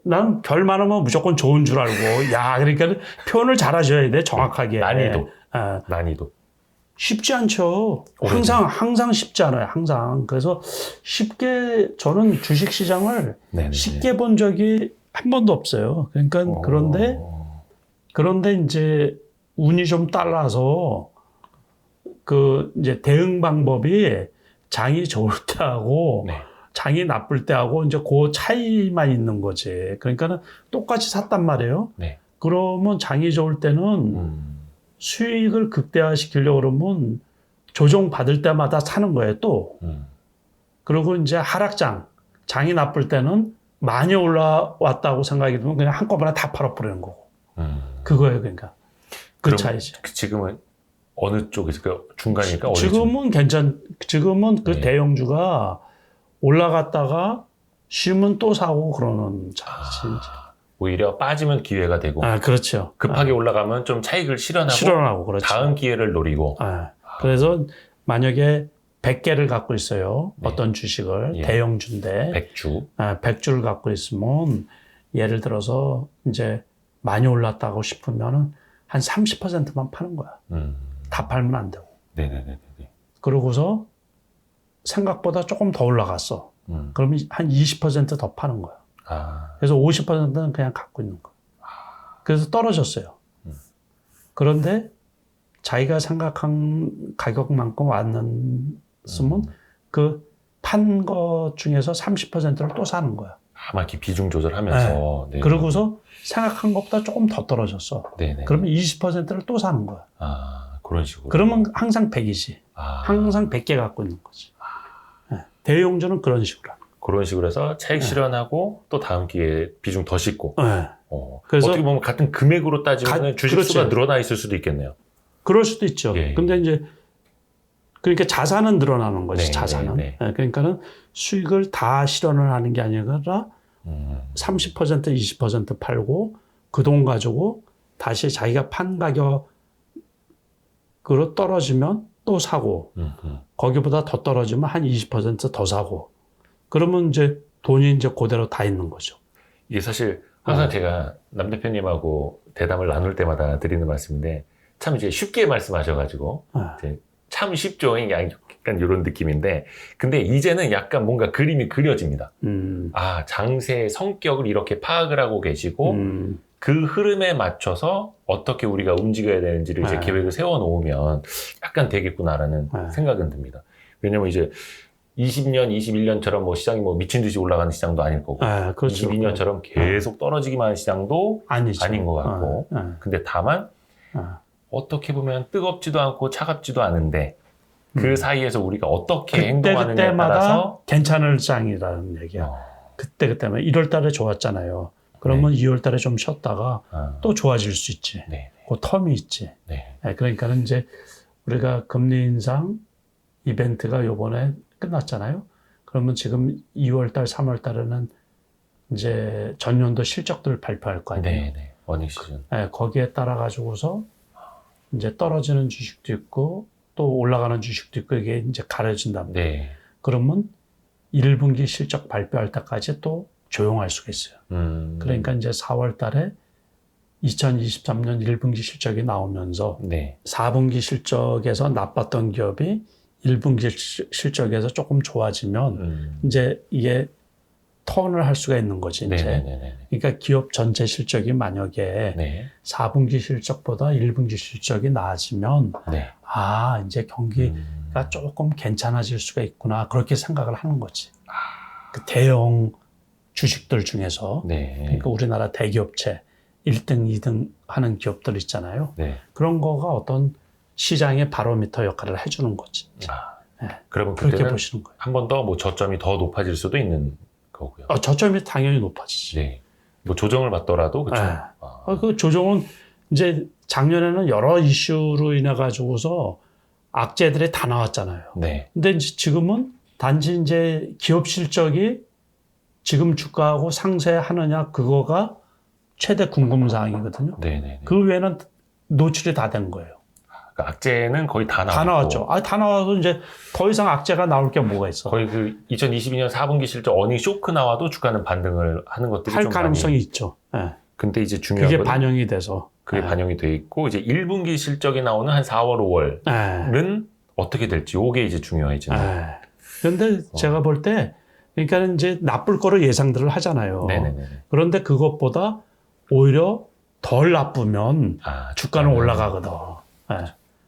A: 난 별 많으면 무조건 좋은 줄 알고. 야, 그러니까 표현을 잘하셔야 돼, 정확하게.
B: 난이도.
A: 쉽지 않죠. 항상 쉽지 않아요. 항상. 그래서 쉽게 저는 주식 시장을 쉽게 본 적이 한 번도 없어요. 그러니까 그런데 이제 운이 좀 따라서 그 이제 대응 방법이 장이 좋을 때하고 장이 나쁠 때하고 이제 그 차이만 있는 거지. 그러니까는 똑같이 샀단 말이에요. 그러면 장이 좋을 때는 수익을 극대화시키려고 그러면 조정 받을 때마다 사는 거예요, 또. 그리고 이제 장이 나쁠 때는 많이 올라왔다고 생각이 들면 그냥 한꺼번에 다 팔아버리는 거고. 그거예요, 그러니까. 그 차이지.
B: 지금은 어느 쪽이실까요? 중간일까?
A: 지금은 그 대형주가 올라갔다가 쉬면 또 사고 그러는 차이지.
B: 오히려 빠지면 기회가 되고.
A: 그렇죠.
B: 급하게 올라가면 좀 차익을 실현하고
A: 그렇죠.
B: 다음 기회를 노리고.
A: 그래서 만약에 100개를 갖고 있어요. 어떤 주식을. 대형주인데.
B: 100주.
A: 100주를 갖고 있으면 예를 들어서 이제 많이 올랐다고 싶으면 한 30%만 파는 거야. 다 팔면 안 되고.
B: 네네네.
A: 그러고서 생각보다 조금 더 올라갔어. 그러면 한 20% 더 파는 거야. 그래서 50%는 그냥 갖고 있는 거야. 그래서 떨어졌어요. 그런데 자기가 생각한 가격만큼 왔으면 그 판 것 중에서 30%를 또 사는 거야.
B: 막 이렇게 비중 조절하면서.
A: 그러고서 생각한 것보다 조금 더 떨어졌어. 그러면 20%를 또 사는 거야.
B: 그런 식으로.
A: 그러면 항상 100이지. 항상 100개 갖고 있는 거지. 대형주는 그런 식으로.
B: 그런 식으로 해서 차익 실현하고 또 다음 기회에 비중 더 싣고.
A: 그래서
B: 어떻게 보면 같은 금액으로 따지면 주식수가 늘어나 있을 수도 있겠네요.
A: 그럴 수도 있죠. 근데 이제 그러니까 자산은 늘어나는 거지. 자산은. 그러니까는 수익을 다 실현을 하는 게 아니라 30% 20% 팔고 그 돈 가지고 다시 자기가 판 가격으로 떨어지면 또 사고 거기보다 더 떨어지면 한 20% 더 사고 그러면 이제 돈이 이제 그대로 다 있는 거죠.
B: 이게 사실 항상 제가 남 대표님하고 대담을 나눌 때마다 드리는 말씀인데 참 이제 쉽게 말씀하셔가지고 이제 참 쉽죠. 약간 이런 느낌인데 근데 이제는 약간 뭔가 그림이 그려집니다. 장세의 성격을 이렇게 파악을 하고 계시고 그 흐름에 맞춰서 어떻게 우리가 움직여야 되는지를 이제 계획을 세워놓으면 약간 되겠구나라는 생각은 듭니다. 왜냐면 이제 20년, 21년처럼 뭐 시장이 뭐 미친 듯이 올라가는 시장도 아닐 거고, 그렇죠. 22년처럼 계속 떨어지기만 하는 시장도 아닌 것 같고, 근데 다만, 어떻게 보면 뜨겁지도 않고 차갑지도 않은데, 그 사이에서 우리가 어떻게 행동하느냐에 따라서
A: 괜찮을 장이라는 얘기야. 그때만 1월 달에 좋았잖아요. 그러면 2월 달에 좀 쉬었다가 또 좋아질 수 있지. 그 텀이 있지. 그러니까는 이제 우리가 금리 인상 이벤트가 요번에 끝났잖아요. 그러면 지금 2월 달, 3월 달에는 이제 전년도 실적들을 발표할 거 아니에요.
B: 어닝 시즌.
A: 거기에 따라 가지고서 이제 떨어지는 주식도 있고 또 올라가는 주식도 있고 이게 이제 가려진답니다. 그러면 1분기 실적 발표할 때까지 또 조용할 수가 있어요. 그러니까 이제 4월 달에 2023년 1분기 실적이 나오면서 4분기 실적에서 나빴던 기업이 1분기 실적에서 조금 좋아지면 이제 이게 턴을 할 수가 있는 거지. 이제. 그러니까 기업 전체 실적이 만약에 4분기 실적보다 1분기 실적이 나아지면 이제 경기가 조금 괜찮아질 수가 있구나. 그렇게 생각을 하는 거지. 그 대형 주식들 중에서 그러니까 우리나라 대기업체 1등, 2등 하는 기업들 있잖아요.
B: 네.
A: 그런 거가 어떤 시장의 바로미터 역할을 해주는 거지. 네.
B: 그러면
A: 그렇게
B: 그때는
A: 보시는 거예요.
B: 한 번 더 뭐 저점이 더 높아질 수도 있는 거고요.
A: 저점이 당연히 높아지지.
B: 네. 뭐 조정을 받더라도 그렇죠.
A: 네. 그 조정은 이제 작년에는 여러 이슈로 인해 가지고서 악재들이 다 나왔잖아요.
B: 네.
A: 근데 이제 지금은 단지 이제 기업 실적이 지금 주가하고 상쇄하느냐 그거가 최대 궁금사항이거든요.
B: 네네.
A: 그 외에는 노출이 다 된 거예요.
B: 그러니까 악재는 거의 다 나왔고.
A: 다 나왔죠. 다 나와서 이제 더 이상 악재가 나올 게 뭐가 있어?
B: 거의 그 2022년 4분기 실적 어닝 쇼크 나와도 주가는 반등을 하는 것들이
A: 할
B: 좀
A: 가능성이
B: 많이.
A: 있죠. 네.
B: 근데 이제 중요한
A: 그게
B: 건
A: 반영이 돼서.
B: 그게
A: 네.
B: 반영이 돼 있고 이제 1분기 실적이 나오는 한 4월, 5월은 어떻게 될지 이게 이제 중요해지는.
A: 그런데 제가 볼 때 그러니까 이제 나쁠 거로 예상들을 하잖아요.
B: 네네네.
A: 그런데 그것보다 오히려 덜 나쁘면 주가는 올라가거든.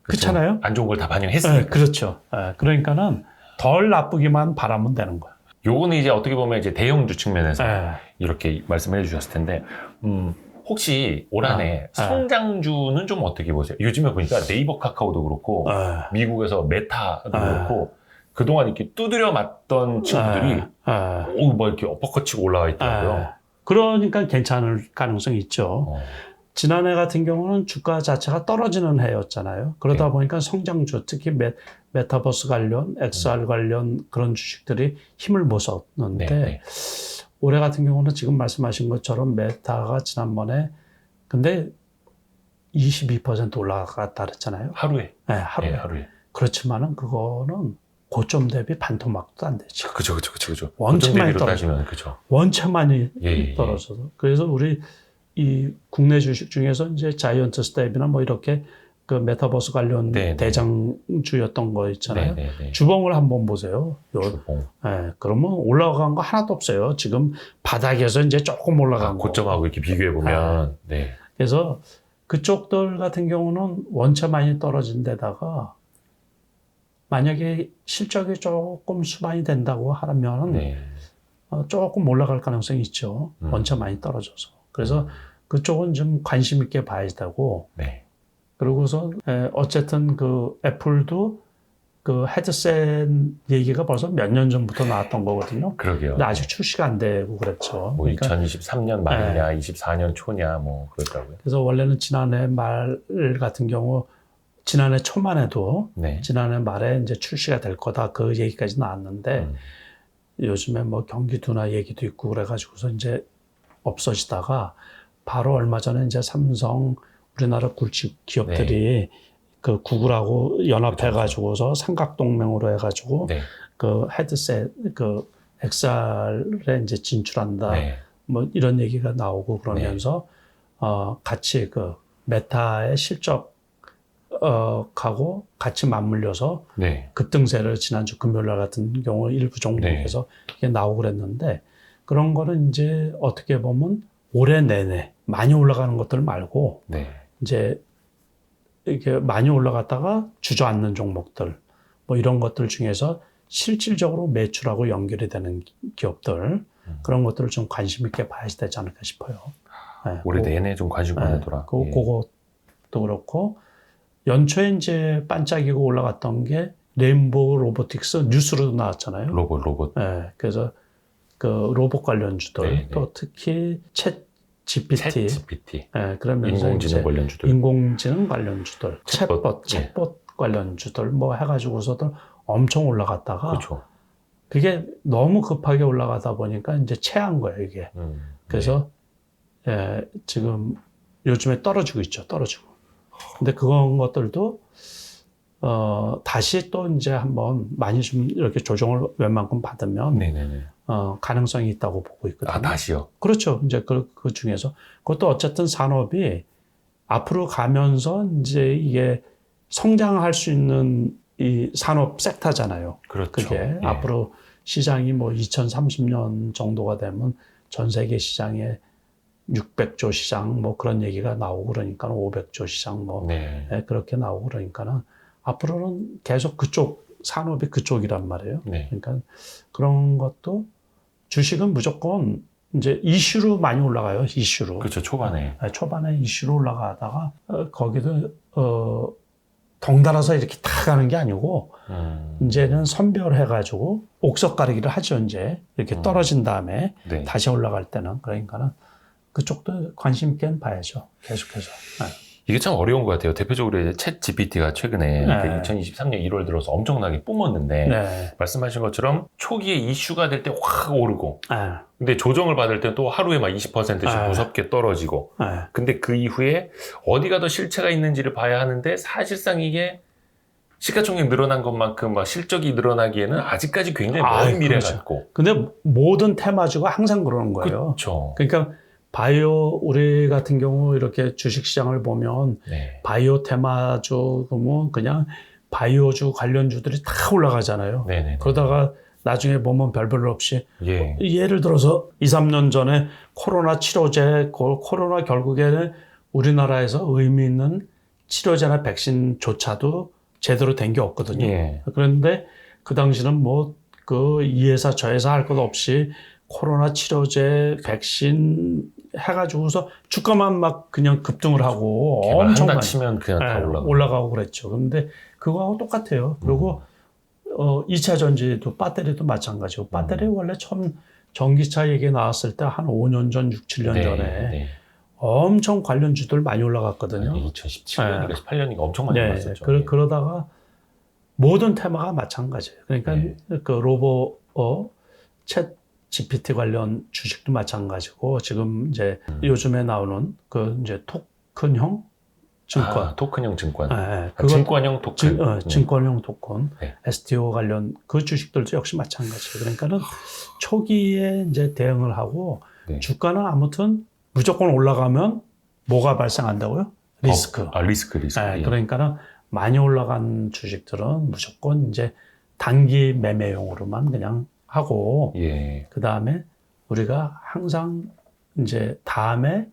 A: 그렇잖아요.
B: 안 좋은 걸 다 반영했으니까.
A: 그렇죠. 그러니까는 덜 나쁘기만 바라면 되는 거야.
B: 요거는 이제 어떻게 보면 이제 대형주 측면에서 이렇게 말씀을 해주셨을 텐데, 혹시 올 한해 성장주는 좀 어떻게 보세요? 요즘에 보니까 네이버 카카오도 그렇고, 미국에서 메타도 그렇고, 그동안 이렇게 두드려 맞던 친구들이, 뭐 이렇게 엎어컷 치고 올라와 있더라고요.
A: 그러니까 괜찮을 가능성이 있죠. 지난해 같은 경우는 주가 자체가 떨어지는 해였잖아요. 그러다 보니까 성장주, 특히 메타버스 관련, XR 관련 그런 주식들이 힘을 못 썼는데, 올해 같은 경우는 지금 말씀하신 것처럼 메타가 지난번에 근데 22% 올라갔다 그랬잖아요.
B: 하루에.
A: 네, 하루에. 그렇지만은 그거는 고점 대비 반토막도 안 되죠.
B: 그죠.
A: 원체 많이
B: 따지면 그죠.
A: 원체 많이 떨어져서. 그래서 우리 이 국내 주식 중에서 이제 자이언트 스텝이나 뭐 이렇게 그 메타버스 관련 대장주였던 거 있잖아요. 주봉을 한번 보세요.
B: 주봉.
A: 그러면 올라간 거 하나도 없어요. 지금 바닥에서 이제 조금 올라간 거.
B: 고점하고 이렇게 비교해 보면.
A: 그래서 그쪽들 같은 경우는 원체 많이 떨어진 데다가 만약에 실적이 조금 수반이 된다고 하면 조금 올라갈 가능성이 있죠. 원체 많이 떨어져서. 그래서 그쪽은 좀 관심 있게 봐야 되고. 그러고서 어쨌든 그 애플도 그 헤드셋 얘기가 벌써 몇 년 전부터 나왔던 거거든요.
B: 그러게요.
A: 근데 아직 출시가 안 되고 그랬죠.
B: 뭐 그러니까 2023년 말이냐, 24년 초냐, 뭐 그렇더라고요.
A: 그래서 원래는 지난해 말 같은 경우, 지난해 초만 해도 지난해 말에 이제 출시가 될 거다 그 얘기까지 나왔는데 요즘에 뭐 경기 둔화 얘기도 있고 그래가지고서 이제 없어지다가 바로 얼마 전에 이제 삼성 우리나라 굴식 기업들이 그 구글하고 연합해가지고서 삼각동맹으로 해가지고 그 헤드셋 그 XR에 이제 진출한다 뭐 이런 얘기가 나오고 그러면서 같이 그 메타의 실적 하고 같이 맞물려서 급등세를 지난주 금요일날 같은 경우 일부 종목에서 이게 나오고 그랬는데 그런 거는 이제 어떻게 보면 올해 내내 많이 올라가는 것들 말고 이제 이렇게 많이 올라갔다가 주저앉는 종목들 뭐 이런 것들 중에서 실질적으로 매출하고 연결이 되는 기업들 그런 것들을 좀 관심 있게 봐야 되지 않을까 싶어요.
B: 올해 내내 좀 관심 보내더라.
A: 그것도 그렇고 연초에 이제 반짝이고 올라갔던 게 레인보우 로보틱스 뉴스로도 나왔잖아요.
B: 로봇.
A: 그래서 그 로봇 관련주들 또 특히 챗 GPT. 그러면서
B: 인공지능 관련주들.
A: 인공지능 관련주들. 챗봇 관련주들 뭐 해가지고서도 엄청 올라갔다가. 그게 너무 급하게 올라가다 보니까 이제 체한 거예요, 이게. 그래서, 지금 요즘에 떨어지고 있죠, 떨어지고. 근데 그런 것들도, 다시 또 이제 한번 많이 좀 이렇게 조정을 웬만큼 받으면. 가능성이 있다고 보고 있거든요.
B: 다시요?
A: 그렇죠. 이제 그 중에서. 그것도 어쨌든 산업이 앞으로 가면서 이제 이게 성장할 수 있는 이 산업 섹터잖아요. 그게 앞으로 시장이 뭐 2030년 정도가 되면 전 세계 시장에 600조 시장 뭐 그런 얘기가 나오고 그러니까 500조 시장 뭐 그렇게 나오고 그러니까는 앞으로는 계속 그쪽 산업이 그쪽이란 말이에요. 그러니까 그런 것도 주식은 무조건 이제 이슈로 많이 올라가요. 이슈로.
B: 그렇죠. 초반에.
A: 초반에 이슈로 올라가다가 거기도 덩달아서 이렇게 다 가는 게 아니고 이제는 선별해가지고 옥석 가리기를 하죠. 이제 이렇게 떨어진 다음에
B: 네.
A: 다시 올라갈 때는 그러니까는 그쪽도 관심 있게 봐야죠. 계속해서.
B: 이게 참 어려운 것 같아요. 대표적으로 이제 챗 GPT가 최근에 그 2023년 1월 들어서 엄청나게 뿜었는데
A: 네.
B: 말씀하신 것처럼 초기에 이슈가 될 때 확 오르고
A: 네.
B: 근데 조정을 받을 때 또 하루에 막 20%씩 무섭게 떨어지고
A: 네.
B: 근데 그 이후에 어디가 더 실체가 있는지를 봐야 하는데 사실상 이게 시가총액 늘어난 것만큼 막 실적이 늘어나기에는 아직까지 굉장히 먼 미래
A: 그렇죠.
B: 같고
A: 근데 모든 테마주가 항상 그러는 거예요.
B: 그렇죠.
A: 그러니까 바이오 우리 같은 경우 이렇게 주식시장을 보면
B: 네.
A: 바이오 테마주 그러면 그냥 바이오주 관련주들이 다 올라가잖아요.
B: 네네.
A: 그러다가 나중에 보면 별별 없이
B: 예.
A: 예를 들어서 2, 3년 전에 코로나 치료제, 코로나 결국에는 우리나라에서 의미 있는 치료제나 백신조차도 제대로 된 게 없거든요.
B: 예.
A: 그런데 그 당시는 뭐 그 이 회사 저 회사 할 것 없이 코로나 치료제, 백신 해가지고서 주가만 막 그냥 급등을 하고 엄청
B: 한다
A: 많이
B: 치면 그냥 다
A: 올라가고 그랬죠. 그런데 그거하고 똑같아요. 그리고 2차 전지도 배터리도 마찬가지고 배터리 원래 처음 전기차 얘기 나왔을 때 한 5년 전, 6, 7년
B: 네,
A: 전에
B: 네.
A: 엄청 관련주들 많이 올라갔거든요.
B: 2017년인가 18년인가 엄청 많이 올랐었죠.
A: 그러다가 모든 테마가 마찬가지예요. 그러니까 그 로봇, 챗 GPT 관련 주식도 마찬가지고 지금 이제 요즘에 나오는 그 이제 토큰형 증권,
B: 토큰형 증권,
A: 증권형
B: 토큰,
A: 증권형 토큰,
B: 네.
A: STO 관련 그 주식들도 역시 마찬가지예요. 그러니까는 초기에 이제 대응을 하고 주가는 아무튼 무조건 올라가면 뭐가 발생한다고요? 리스크.
B: 리스크.
A: 그러니까는 많이 올라간 주식들은 무조건 이제 단기 매매용으로만 그냥 하고, 그 다음에 우리가 항상 이제 다음에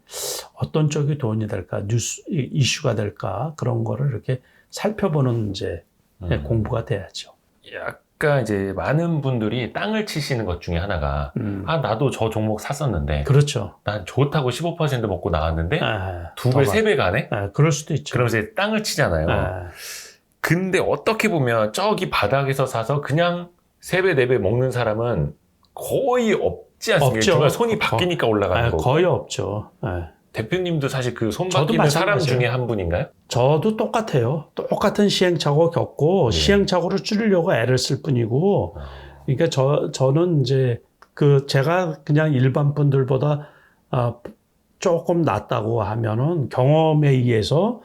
A: 어떤 쪽이 돈이 될까, 이슈가 될까, 그런 거를 이렇게 살펴보는 이제 공부가 돼야죠.
B: 약간 이제 많은 분들이 땅을 치시는 것 중에 하나가, 나도 저 종목 샀었는데,
A: 그렇죠.
B: 난 좋다고 15% 먹고 나왔는데, 2배, 3배 가네?
A: 그럴 수도 있죠.
B: 그러면서 이제 땅을 치잖아요. 근데 어떻게 보면 저기 바닥에서 사서 그냥 3배, 4배 먹는 사람은 거의 없지 않습니까? 정말 손이 바뀌니까 올라가는 거고.
A: 거의 없죠.
B: 대표님도 사실 그 손 바뀌는 사람 중에 한 분인가요?
A: 저도 똑같아요. 똑같은 시행착오 겪고 시행착오를 줄이려고 애를 쓸 뿐이고, 그러니까 저는 이제 그 제가 그냥 일반 분들보다 조금 낫다고 하면은 경험에 의해서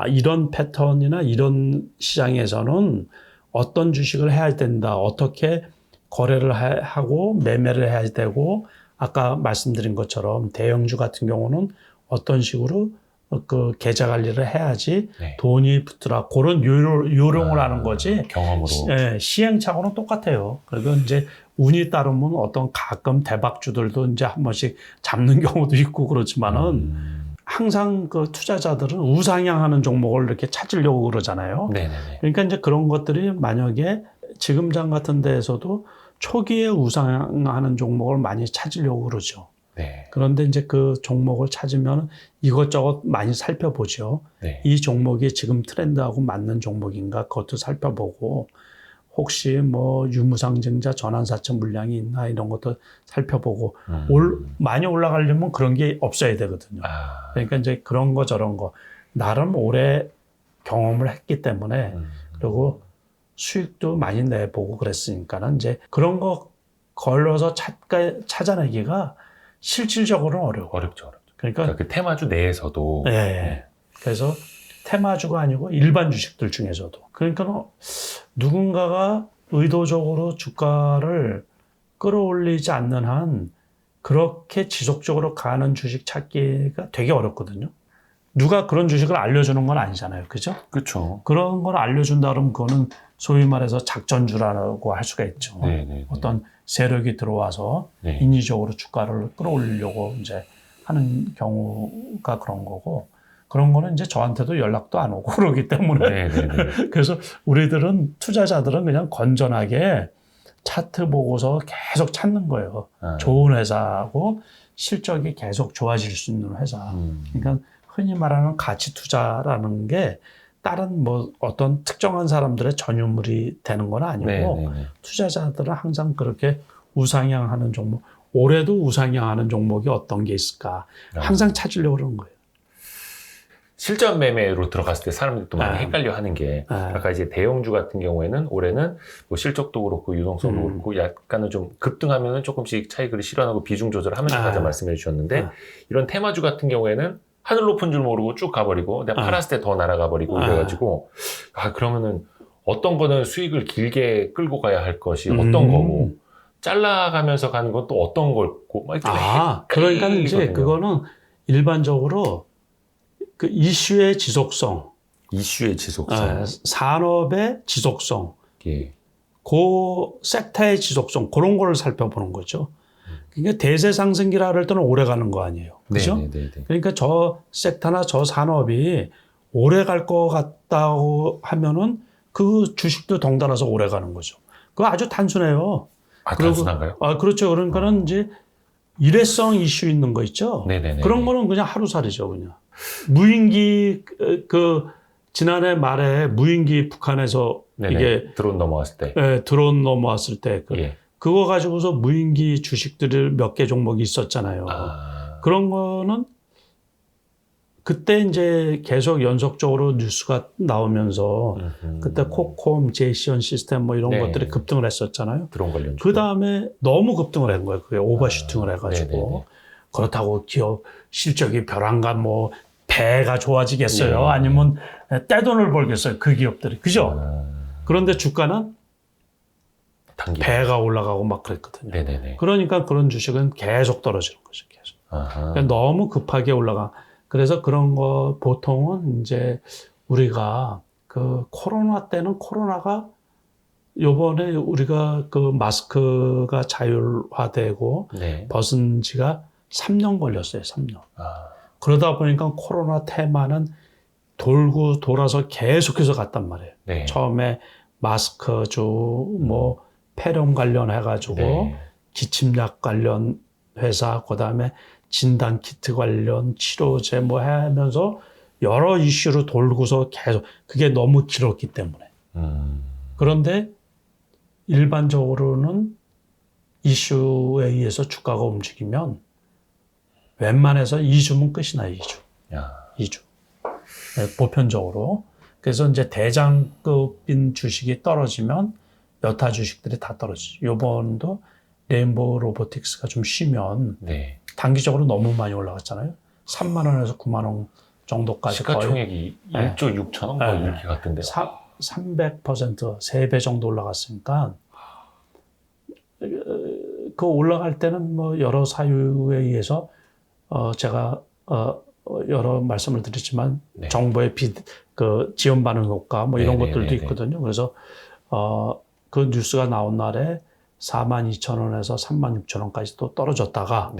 A: 이런 패턴이나 이런 시장에서는 어떤 주식을 해야 된다, 어떻게 거래를 하고 매매를 해야 되고, 아까 말씀드린 것처럼 대형주 같은 경우는 어떤 식으로 그 계좌 관리를 해야지 돈이 붙더라, 그런 요령을 하는 거지.
B: 경험으로.
A: 시행착오는 똑같아요. 그리고 이제 운이 따르면 어떤 가끔 대박주들도 이제 한 번씩 잡는 경우도 있고 그렇지만은 항상 그 투자자들은 우상향하는 종목을 이렇게 찾으려고 그러잖아요. 그러니까 이제 그런 것들이 만약에 지금장 같은 데에서도 초기에 우상향하는 종목을 많이 찾으려고 그러죠. 그런데 이제 그 종목을 찾으면 이것저것 많이 살펴보죠. 이 종목이 지금 트렌드하고 맞는 종목인가 그것도 살펴보고, 혹시 뭐 유무상증자 전환사채 물량이 있나 이런 것도 살펴보고, 많이 올라가려면 그런 게 없어야 되거든요. 그러니까 이제 그런 거 저런 거 나름 오래 경험을 했기 때문에, 그리고 수익도 많이 내보고 그랬으니까는 이제 그런 거 걸러서 찾아내기가 실질적으로는
B: 어렵죠.
A: 그러니까
B: 그 테마주 내에서도.
A: 그래서 테마주가 아니고 일반 주식들 중에서도. 그러니까 누군가가 의도적으로 주가를 끌어올리지 않는 한 그렇게 지속적으로 가는 주식 찾기가 되게 어렵거든요. 누가 그런 주식을 알려주는 건 아니잖아요. 그죠?
B: 그렇죠.
A: 그런 걸 알려준다 그러면 그거는 소위 말해서 작전주라고 할 수가 있죠. 어떤 세력이 들어와서 인위적으로 주가를 끌어올리려고 이제 하는 경우가 그런 거고, 그런 거는 이제 저한테도 연락도 안 오고 그러기 때문에 그래서 우리들은 투자자들은 그냥 건전하게 차트 보고서 계속 찾는 거예요. 좋은 회사하고 실적이 계속 좋아질 수 있는 회사. 그러니까 흔히 말하는 가치 투자라는 게 다른 뭐 어떤 특정한 사람들의 전유물이 되는 건 아니고
B: 네네네.
A: 투자자들은 항상 그렇게 우상향하는 종목, 올해도 우상향하는 종목이 어떤 게 있을까 항상 찾으려고 그러는 거예요.
B: 실전 매매로 들어갔을 때 사람들이 또 많이 헷갈려 하는 게 아까 이제 대형주 같은 경우에는 올해는 뭐 실적도 그렇고 유동성도 그렇고 약간은 좀 급등하면은 조금씩 차익을 실현하고 비중 조절하면서 가자 말씀해 주셨는데 이런 테마주 같은 경우에는 하늘 높은 줄 모르고 쭉 가버리고 내가 팔았을 때 더 날아가 버리고 이래가지고 그러면은 어떤 거는 수익을 길게 끌고 가야 할 것이 어떤 거고 잘라가면서 가는 건 또 어떤 거고
A: 그러니까 이제 그거는 일반적으로 그 이슈의 지속성, 산업의 지속성,
B: 예.
A: 그 섹터의 지속성 그런 거를 살펴보는 거죠. 그러니까 대세 상승기라 할 때는 오래 가는 거 아니에요, 그렇죠? 그러니까 저 섹터나 저 산업이 오래 갈 것 같다고 하면은 그 주식도 덩달아서 오래 가는 거죠. 그거 아주 단순해요.
B: 단순한가요?
A: 그렇죠. 그러니까는 이제 일회성 이슈 있는 거 있죠.
B: 네네네.
A: 그런 거는 그냥 하루살이죠, 그냥. 무인기 지난해 말에 무인기 북한에서 이게
B: 드론 넘어왔을 때,
A: 드론 넘어왔을 때 그거 가지고서 무인기 주식들을 몇 개 종목이 있었잖아요. 그런 거는 그때 이제 계속 연속적으로 뉴스가 나오면서 그때 코콤, 제이션 시스템 뭐 이런 것들이 급등을 했었잖아요.
B: 드론 관련.
A: 그 다음에 너무 급등을 한 거예요. 그게 오버슈팅을 해가지고. 그렇다고 기업 실적이 벼랑간 뭐 배가 좋아지겠어요? 아니면 떼돈을 벌겠어요? 그 기업들이. 그죠? 그런데 주가는 배가 올라가고 막 그랬거든요. 그러니까 그런 주식은 계속 떨어지는 거죠. 계속. 그러니까 너무 급하게 올라가. 그래서 그런 거 보통은 이제 우리가 그 코로나 때는 코로나가 요번에 우리가 그 마스크가 자율화되고 벗은 지가 3년 걸렸어요. 3년. 그러다 보니까 코로나 테마는 돌고 돌아서 계속해서 갔단 말이에요. 처음에 마스크주, 뭐 폐렴 관련해가지고 기침약 관련 회사, 그다음에 진단 키트 관련 치료제 뭐 하면서 여러 이슈로 돌고서 계속 그게 너무 길었기 때문에. 그런데 일반적으로는 이슈에 의해서 주가가 움직이면 웬만해서 2주면 끝이 나요. 2주. 보편적으로. 그래서 이제 대장급인 주식이 떨어지면 여타 주식들이 다 떨어지죠. 요번도 레인보우 로보틱스가 좀 쉬면 단기적으로 너무 많이 올라갔잖아요. 3만 원에서 9만 원 정도까지.
B: 시가총액이 1조 6천억 뭐 이렇게 갔던데요.
A: 300%, 3배 정도 올라갔으니까 그 올라갈 때는 뭐 여러 사유에 의해서 제가 여러 말씀을 드렸지만 정부의 그 지원 반응 효과 뭐 이런 것들도 있거든요. 그래서 그 뉴스가 나온 날에 42,000원에서 36,000원까지 또 떨어졌다가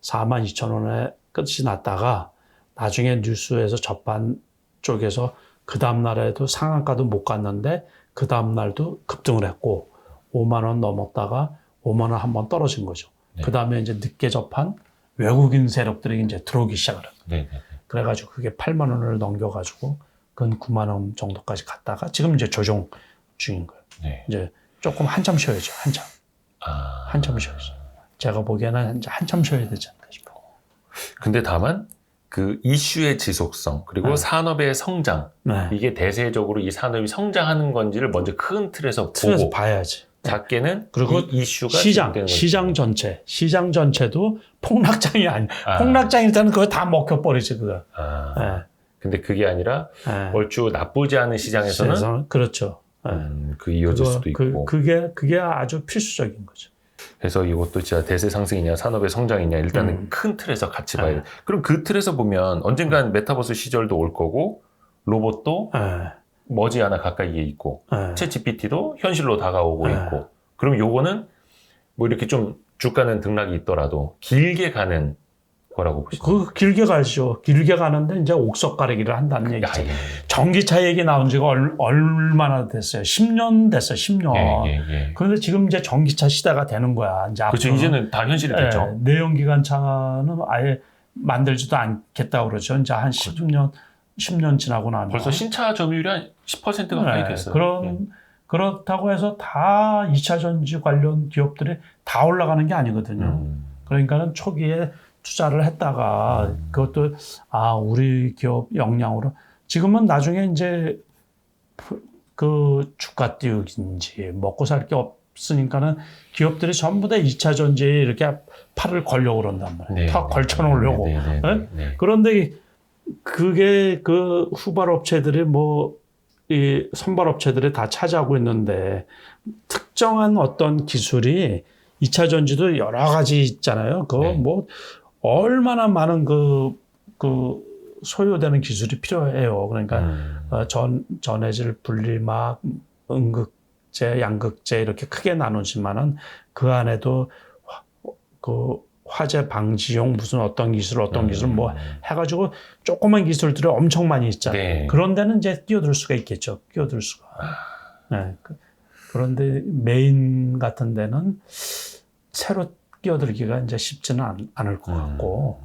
A: 42,000원에 끝이 났다가 나중에 뉴스에서 접한 쪽에서 그 다음 날에도 상한가도 못 갔는데 그 다음 날도 급등을 했고 5만 원 넘었다가 5만 원 한번 떨어진 거죠. 그 다음에 이제 늦게 접한 외국인 세력들이 이제 들어오기 시작을 해요. 그래가지고 그게 8만 원을 넘겨가지고 그건 9만 원 정도까지 갔다가 지금 이제 조정 중인 거예요. 이제 조금 한참 쉬어야죠. 한참 쉬어야죠. 제가 보기에는 이제 한참 쉬어야 되지 않을까 싶어요.
B: 근데 다만 그 이슈의 지속성 그리고 산업의 성장 이게 대세적으로 이 산업이 성장하는 건지를 먼저 큰 틀에서 보고
A: 봐야지.
B: 작게는
A: 그리고
B: 이 이슈가
A: 시장 전체도 폭락장이 폭락장일 때는 그거 다 먹혀버리지 그거.
B: 근데 그게 아니라 얼추 나쁘지 않은 시장에서는
A: 그렇죠.
B: 그 이어질 수도 있고.
A: 그게 아주 필수적인 거죠.
B: 그래서 이것도 진짜 대세 상승이냐 산업의 성장이냐 일단은 큰 틀에서 같이 봐야 돼. 그럼 그 틀에서 보면 언젠간 메타버스 시절도 올 거고 로봇도 머지않아 가까이에 있고 챗 GPT도 현실로 다가오고 있고 그럼 요거는 뭐 이렇게 좀 주가는 등락이 있더라도 길게 가는 거라고 보시죠?
A: 그 길게 가죠. 길게 가는데 이제 옥석 가리기를 한다는 얘기죠.
B: 예.
A: 전기차 얘기 나온 지가 얼마나 됐어요? 10년 됐어요. 10년.
B: 예.
A: 그런데 지금 이제 전기차 시대가 되는 거야. 이제
B: 그렇죠. 이제는 다 현실이 됐죠.
A: 내연기관차는 아예 만들지도 않겠다고 그러죠. 이제 한 10년 지나고 나면.
B: 벌써 신차 점유율이 한 10% 가까이 됐어요.
A: 그렇다고 해서 다 2차 전지 관련 기업들이 다 올라가는 게 아니거든요. 그러니까는 초기에 투자를 했다가 그것도 우리 기업 역량으로 지금은 나중에 이제 그 주가 띄우기인지 먹고 살 게 없으니까는 기업들이 전부 다 2차 전지에 이렇게 팔을 걸려고 그런단 말이에요. 다 걸쳐놓으려고. 그런데 그게 그 후발 업체들이 이 선발 업체들이 다 차지하고 있는데 특정한 어떤 기술이 2차 전지도 여러 가지 있잖아요. 얼마나 많은 그 소요되는 기술이 필요해요. 그러니까 전해질 분리막, 음극재, 양극재 이렇게 크게 나누지만은 그 안에도 화재 방지용 무슨 어떤 기술 해가지고 조그만 기술들이 엄청 많이 있잖아요.
B: 네.
A: 그런 데는 이제 끼어들 수가 있겠죠. 끼어들 수가. 네. 그런데 메인 같은 데는 새로 끼어들기가 이제 쉽지는 않을 것 같고,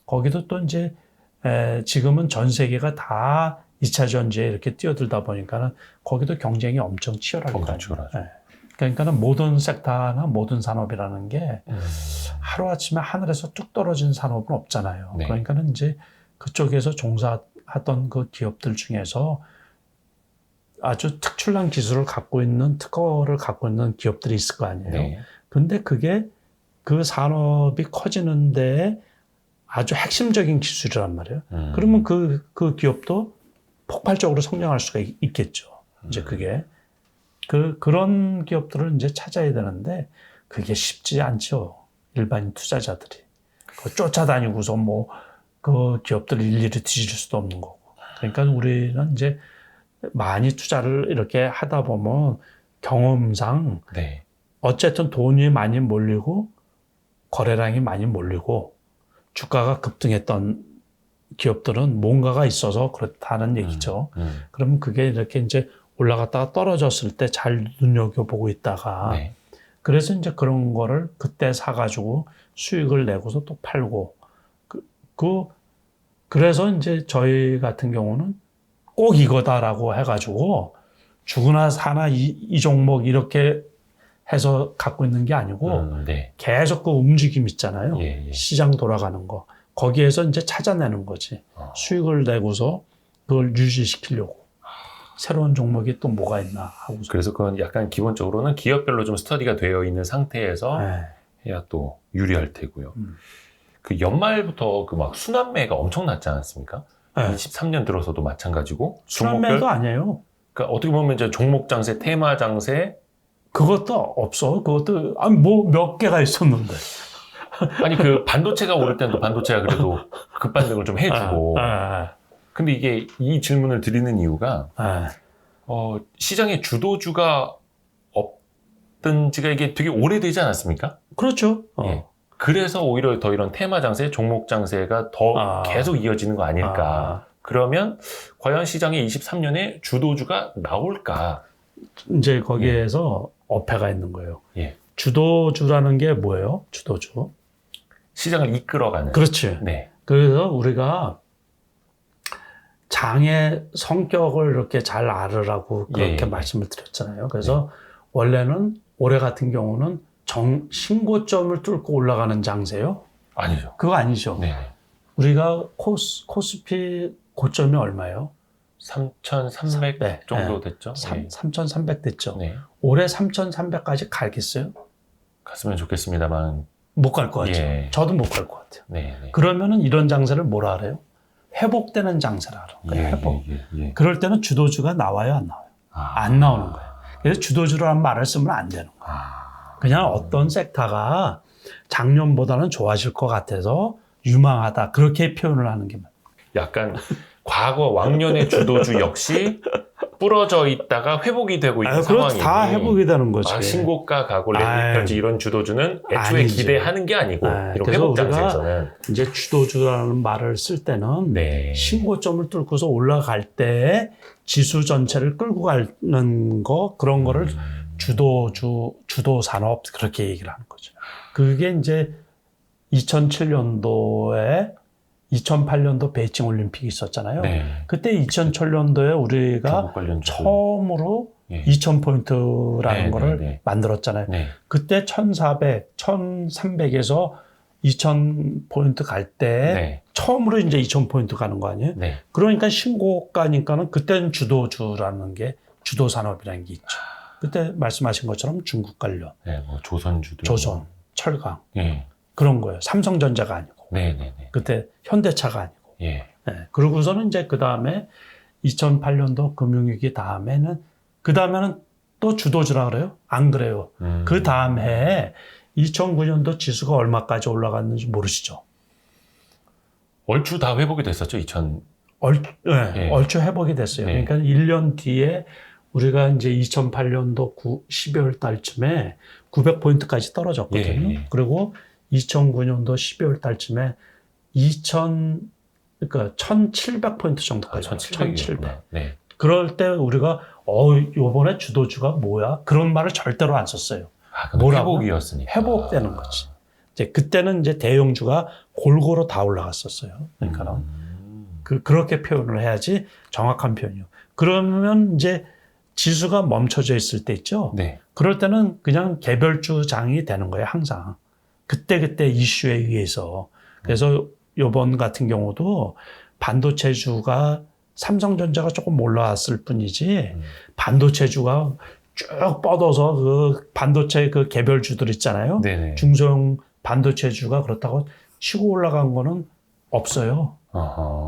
A: 거기도 또 이제 지금은 전 세계가 다 2차 전지에 이렇게 뛰어들다 보니까는 거기도 경쟁이 엄청 치열하거든요. 그러니까는 모든 섹터나 모든 산업이라는 게 하루아침에 하늘에서 뚝 떨어진 산업은 없잖아요.
B: 네.
A: 그러니까는 이제 그쪽에서 종사하던 그 기업들 중에서 아주 특출난 기술을 갖고 있는 특허를 갖고 있는 기업들이 있을 거 아니에요.
B: 네.
A: 근데 그게 그 산업이 커지는데 아주 핵심적인 기술이란 말이에요. 그러면 그 기업도 폭발적으로 성장할 수가 있겠죠. 이제 그게. 그런 기업들을 이제 찾아야 되는데 그게 쉽지 않죠. 일반인 투자자들이. 쫓아다니고서 그 기업들을 일일이 뒤질 수도 없는 거고. 그러니까 우리는 이제 많이 투자를 이렇게 하다 보면 경험상
B: 네.
A: 어쨌든 돈이 많이 몰리고 거래량이 많이 몰리고 주가가 급등했던 기업들은 뭔가가 있어서 그렇다는 얘기죠. 그러면 그게 이렇게 이제 올라갔다가 떨어졌을 때 잘 눈여겨보고 있다가
B: 네.
A: 그래서 이제 그런 거를 그때 사가지고 수익을 내고서 또 팔고 그래서 이제 저희 같은 경우는 꼭 이거다라고 해가지고 죽으나 사나 이 종목 이렇게 해서 갖고 있는 게 아니고
B: 네.
A: 계속 그 움직임 있잖아요.
B: 예.
A: 시장 돌아가는 거. 거기에서 이제 찾아내는 거지. 수익을 내고서 그걸 유지시키려고. 새로운 종목이 또 뭐가 있나 하고.
B: 그래서 그건 약간 기본적으로는 기업별로 좀 스터디가 되어 있는 상태에서 해야 또 유리할 테고요. 그 연말부터 그 막 순환매가 엄청 났지 않았습니까? 23년 들어서도 마찬가지고.
A: 순환매도 아니에요.
B: 그러니까 어떻게 보면 이제 종목 장세, 테마 장세.
A: 그것도 없어. 그것도 몇 개가 있었는데.
B: 아니 그 반도체가 오를 때는 또 반도체가 그래도 급반등을 좀 해주고. 근데 이게 이 질문을 드리는 이유가 시장에 주도주가 없던 지가 이게 되게 오래되지 않았습니까?
A: 그렇죠.
B: 예. 그래서 오히려 더 이런 테마 장세, 종목 장세가 더 계속 이어지는 거 아닐까. 그러면 과연 시장에 23년에 주도주가 나올까?
A: 이제 거기에서 어폐가 있는 거예요.
B: 예.
A: 주도주라는 게 뭐예요? 주도주.
B: 시장을 이끌어가는.
A: 그렇지.
B: 네.
A: 그래서 우리가 장의 성격을 이렇게 잘 알으라고 그렇게 말씀을 드렸잖아요. 그래서 원래는 올해 같은 경우는 신고점을 뚫고 올라가는 장세요?
B: 아니죠.
A: 그거 아니죠.
B: 네.
A: 우리가 코스피 고점이 얼마예요?
B: 3,300 정도 됐죠.
A: 3,300 됐죠.
B: 네.
A: 올해 3,300까지 갈겠어요?
B: 갔으면 좋겠습니다만
A: 못 갈 것 같죠. 저도 못 갈 것 같아요. 그러면은 이런 장세를 뭐라 그래요? 회복되는 장세라 그래요. 회복. 그럴 때는 주도주가 나와요, 안 나와요? 안 나오는 거예요. 그래서 주도주라는 말을 쓰면 안 되는 거예요. 그냥 어떤 섹터가 작년보다는 좋아질 것 같아서 유망하다. 그렇게 표현을 하는 게 맞아요.
B: 약간 과거 왕년의 주도주 역시 부러져 있다가 회복이 되고 있는
A: 그렇죠.
B: 상황이니
A: 다 회복이 되는 거지.
B: 신고가 가고 랜딩까지 이런 주도주는 애초에
A: 아니지.
B: 기대하는 게 아니고 이런
A: 그래서
B: 회복
A: 우리가
B: 장세에서는
A: 이제 주도주라는 말을 쓸 때는
B: 네.
A: 신고점을 뚫고서 올라갈 때 지수 전체를 끌고 가는 거 그런 거를 주도 산업 그렇게 얘기를 하는 거죠. 그게 이제 2007년도에 2008년도 베이징 올림픽이 있었잖아요.
B: 네.
A: 그때 2007년도에 우리가 처음으로 2000포인트라는 거를 만들었잖아요.
B: 네.
A: 그때 1400, 1300에서 2000포인트 갈 때 처음으로 이제 2000포인트 가는 거 아니에요?
B: 네.
A: 그러니까 신고가니까는 그때는 주도주라는 게 주도 산업이라는 게 있죠. 그때 말씀하신 것처럼 중국 관련,
B: 뭐 조선주도,
A: 조선, 철강 그런 거예요. 삼성전자가 아니고. 그때 현대차가 아니고. 그러고서는 이제 그 다음에 2008년도 금융위기 다음에는 또 주도주라 그래요? 안 그래요. 그 다음 해에 2009년도 지수가 얼마까지 올라갔는지 모르시죠?
B: 얼추 다 회복이 됐었죠,
A: 얼추 회복이 됐어요. 그러니까 1년 뒤에 우리가 이제 2008년도 12월 달쯤에 900포인트까지 떨어졌거든요. 그리고 2009년도 12월 달쯤에 1700포인트 정도까지. 1700. 그럴 때 우리가 요번에 주도주가 뭐야? 그런 말을 절대로 안 썼어요.
B: 회복이었으니까.
A: 회복되는 거지. 이제 그때는 이제 대형주가 골고루 다 올라갔었어요. 그러니까 그렇게 표현을 해야지 정확한 표현이요. 그러면 이제 지수가 멈춰져 있을 때 있죠. 그럴 때는 그냥 개별주장이 되는 거예요, 항상. 그때 이슈에 의해서. 그래서 요번 같은 경우도 반도체주가 삼성전자가 조금 올라왔을 뿐이지 반도체주가 쭉 뻗어서 그 반도체 그 개별주들 있잖아요. 중소형 반도체주가 그렇다고 치고 올라간 거는 없어요.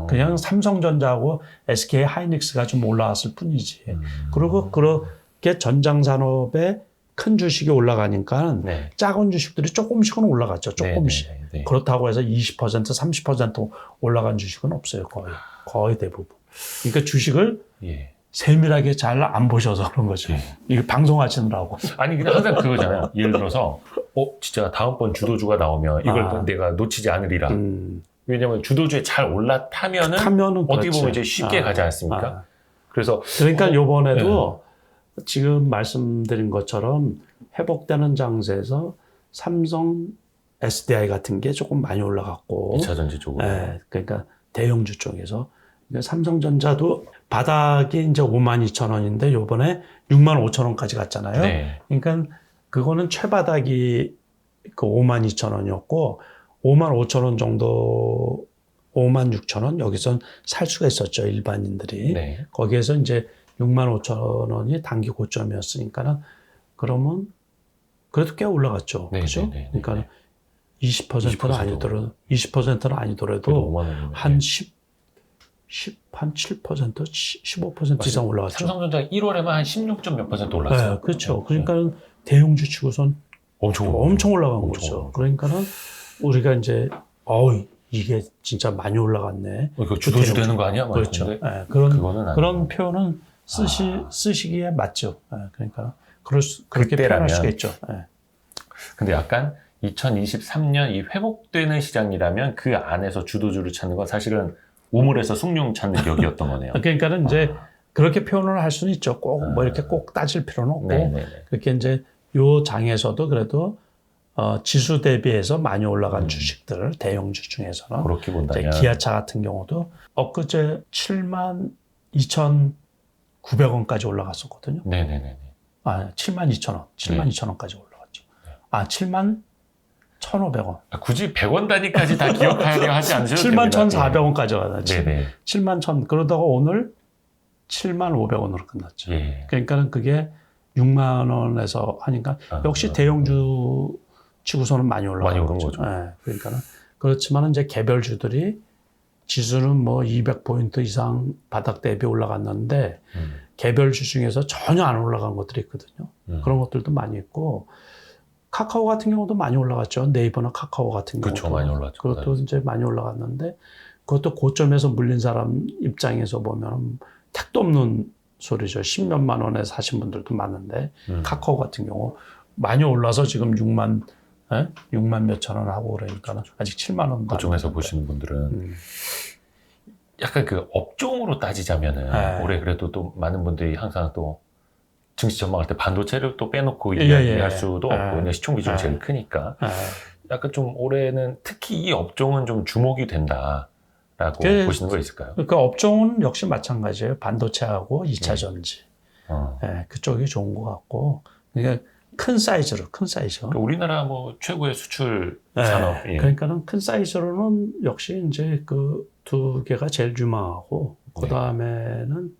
A: 그냥 삼성전자하고 SK 하이닉스가 좀 올라왔을 뿐이지. 그리고 그렇게 전장산업에 큰 주식이 올라가니까 작은 주식들이 조금씩은 올라갔죠. 조금씩. 그렇다고 해서 20%, 30% 올라간 주식은 없어요. 거의 대부분. 그러니까 주식을 세밀하게 잘 안 보셔서 그런 거죠. 이게 방송하시느라고.
B: 아니, 근데 항상 그거잖아요. 예를 들어서, 진짜 다음번 주도주가 나오면 이걸 내가 놓치지 않으리라. 왜냐면 주도주에 잘 올라타면은 어떻게 보면 이제 쉽게 가지 않습니까?
A: 그러니까 요번에도 지금 말씀드린 것처럼 회복되는 장세에서 삼성 SDI 같은 게 조금 많이 올라갔고.
B: 2차전지 쪽으로.
A: 그러니까 대형주 쪽에서. 그러니까 삼성전자도 바닥이 이제 52,000원인데 요번에 65,000원까지 갔잖아요. 그러니까 그거는 최바닥이 그 52,000원이었고 55,000원 정도 56,000원 여기선 살 수가 있었죠, 일반인들이. 거기에서 이제 65,000원이 단기 고점이었으니까는 그러면 그래도 꽤 올라갔죠. 그렇죠? 그러니까 20%는 아니더라도 20%는 아니더라도 한 7%, 15% 이상 올라갔죠.
B: 삼성전자 1월에만 한 16점 몇 % 올랐어요.
A: 그렇죠. 그러니까 대형주 치고선 엄청 올라간 거죠. 그러니까는 우리가 이제 이게 진짜 많이 올라갔네.
B: 이거 주도주 되는 거 아니야?
A: 그렇죠. 그런 표현은 쓰시기에 맞죠. 그러니까 그렇게 표현할 수가 있죠.
B: 근데 약간 2023년 이 회복되는 시장이라면 그 안에서 주도주를 찾는 건 사실은 우물에서 숭늉 찾는 격이었던 거네요.
A: 그러니까는 이제 그렇게 표현을 할 수는 있죠. 꼭 뭐 이렇게 꼭 따질 필요는 없고. 그렇게 이제 요 장에서도 그래도 지수 대비해서 많이 올라간 주식들, 대형주 중에서는
B: 그렇게 본다면
A: 기아차 같은 경우도 엊그제 72,900원까지 올라갔었거든요. 72,000원, 72,000원까지 올라갔죠. 71,500원.
B: 굳이 100원 단위까지 다 기억하려 하지 않으셔도 됩니다.
A: 71,400원까지 왔죠. 71,000 그러다가 오늘 75,500원으로 끝났죠. 그러니까는 그게 6만 원에서 하니까 역시 대형주 치고서는 많이 올라간 거죠. 그러니까는 그렇지만 이제 개별주들이 지수는 뭐 200포인트 이상 바닥 대비 올라갔는데 개별주 중에서 전혀 안 올라간 것들이 있거든요. 그런 것들도 많이 있고 카카오 같은 경우도 많이 올라갔죠. 네이버나 카카오 같은 경우도.
B: 그렇죠. 많이 올랐죠.
A: 그것도 이제 많이 올라갔는데 그것도 고점에서 물린 사람 입장에서 보면 택도 없는 소리죠. 10몇만 원에 사신 분들도 많은데 카카오 같은 경우 많이 올라서 지금 6만 몇천 원 하고 그러니까 아직 7만 원.
B: 그쪽에서 보시는 분들은 약간 그 업종으로 따지자면은 올해 그래도 또 많은 분들이 항상 또 증시 전망할 때 반도체를 또 빼놓고 이야기할 수도 없고 그냥 시총 비중이 제일 크니까 약간 좀 올해는 특히 이 업종은 좀 주목이 된다라고 보시는 거 있을까요?
A: 그러니까 업종은 역시 마찬가지예요. 반도체하고 2차 전지. 그쪽이 좋은 것 같고 그러니까 큰 사이즈로.
B: 그러니까 우리나라 뭐 최고의 수출 산업.
A: 그러니까는 큰 사이즈로는 역시 이제 그 두 개가 제일 유망하고 그 다음에는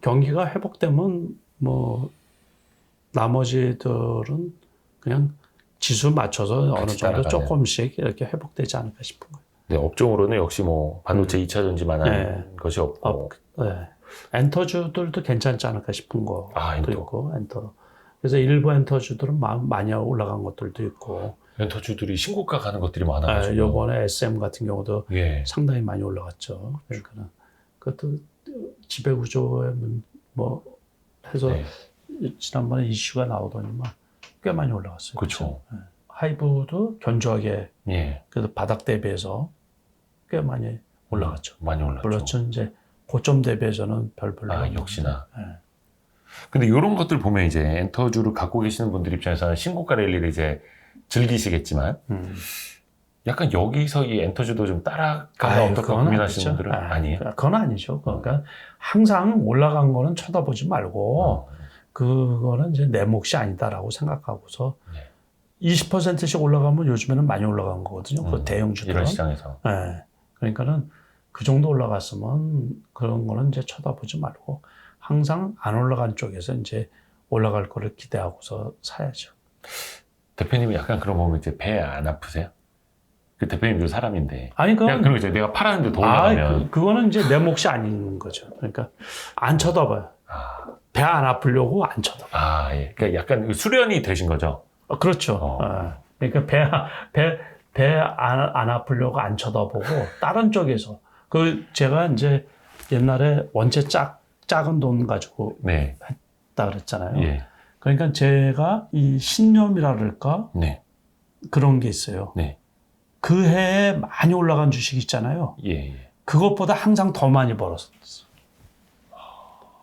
A: 경기가 회복되면 뭐 나머지들은 그냥 지수 맞춰서 어느 정도
B: 따라가는.
A: 조금씩 이렇게 회복되지 않을까 싶은 거예요.
B: 네, 업종으로는 역시 뭐 반도체 2차 전지만한 것이 없고.
A: 엔터주들도 괜찮지 않을까 싶은 것도
B: 엔터.
A: 있고 엔터. 그래서 일부 엔터주들은 많이 올라간 것들도 있고.
B: 엔터주들이 신고가 가는 것들이 많아가지고.
A: 이번에 SM 같은 경우도 상당히 많이 올라갔죠. 그러니까는 그것도 지배구조에 뭐 해서 지난번에 이슈가 나오더니만 꽤 많이 올라갔어요.
B: 그렇죠.
A: 하이브도 견조하게 그래서 바닥 대비해서 꽤 많이 올라갔죠.
B: 많이 올랐죠.
A: 물론 이제 고점 대비해서는 별로.
B: 역시나. 근데 이런 것들 보면 이제 엔터주를 갖고 계시는 분들 입장에서는 신고가 랠리를 이제 즐기시겠지만 약간 여기서 이 엔터주도 좀 따라가면 어떨까 고민하시는 분들은 아니에요?
A: 그건 아니죠. 그러니까 항상 올라간 거는 쳐다보지 말고 그거는 이제 내 몫이 아니다라고 생각하고서 20%씩 올라가면 요즘에는 많이 올라간 거거든요. 그 대형주들은.
B: 이런 시장에서.
A: 그러니까는 그 정도 올라갔으면 그런 거는 이제 쳐다보지 말고 항상 안 올라간 쪽에서 이제 올라갈 거를 기대하고서 사야죠.
B: 대표님이 약간 그런 거면 이제 배 안 아프세요? 그 대표님도 사람인데.
A: 아니,
B: 그냥 그런 거 있잖아요. 내가 팔았는데 더 올라가면.
A: 그거는 이제 내 몫이 아닌 거죠. 그러니까 안 쳐다봐요. 배 안 아프려고 안 쳐다봐요.
B: 그러니까 약간 수련이 되신 거죠?
A: 그렇죠. 그러니까 배 안 아프려고 안 쳐다보고 다른 쪽에서 제가 이제 옛날에 원체 작은 돈 가지고 했다 그랬잖아요. 그러니까 제가 이 신념이라 그럴까? 그런 게 있어요. 그 해에 많이 올라간 주식 있잖아요. 그것보다 항상 더 많이 벌었어요.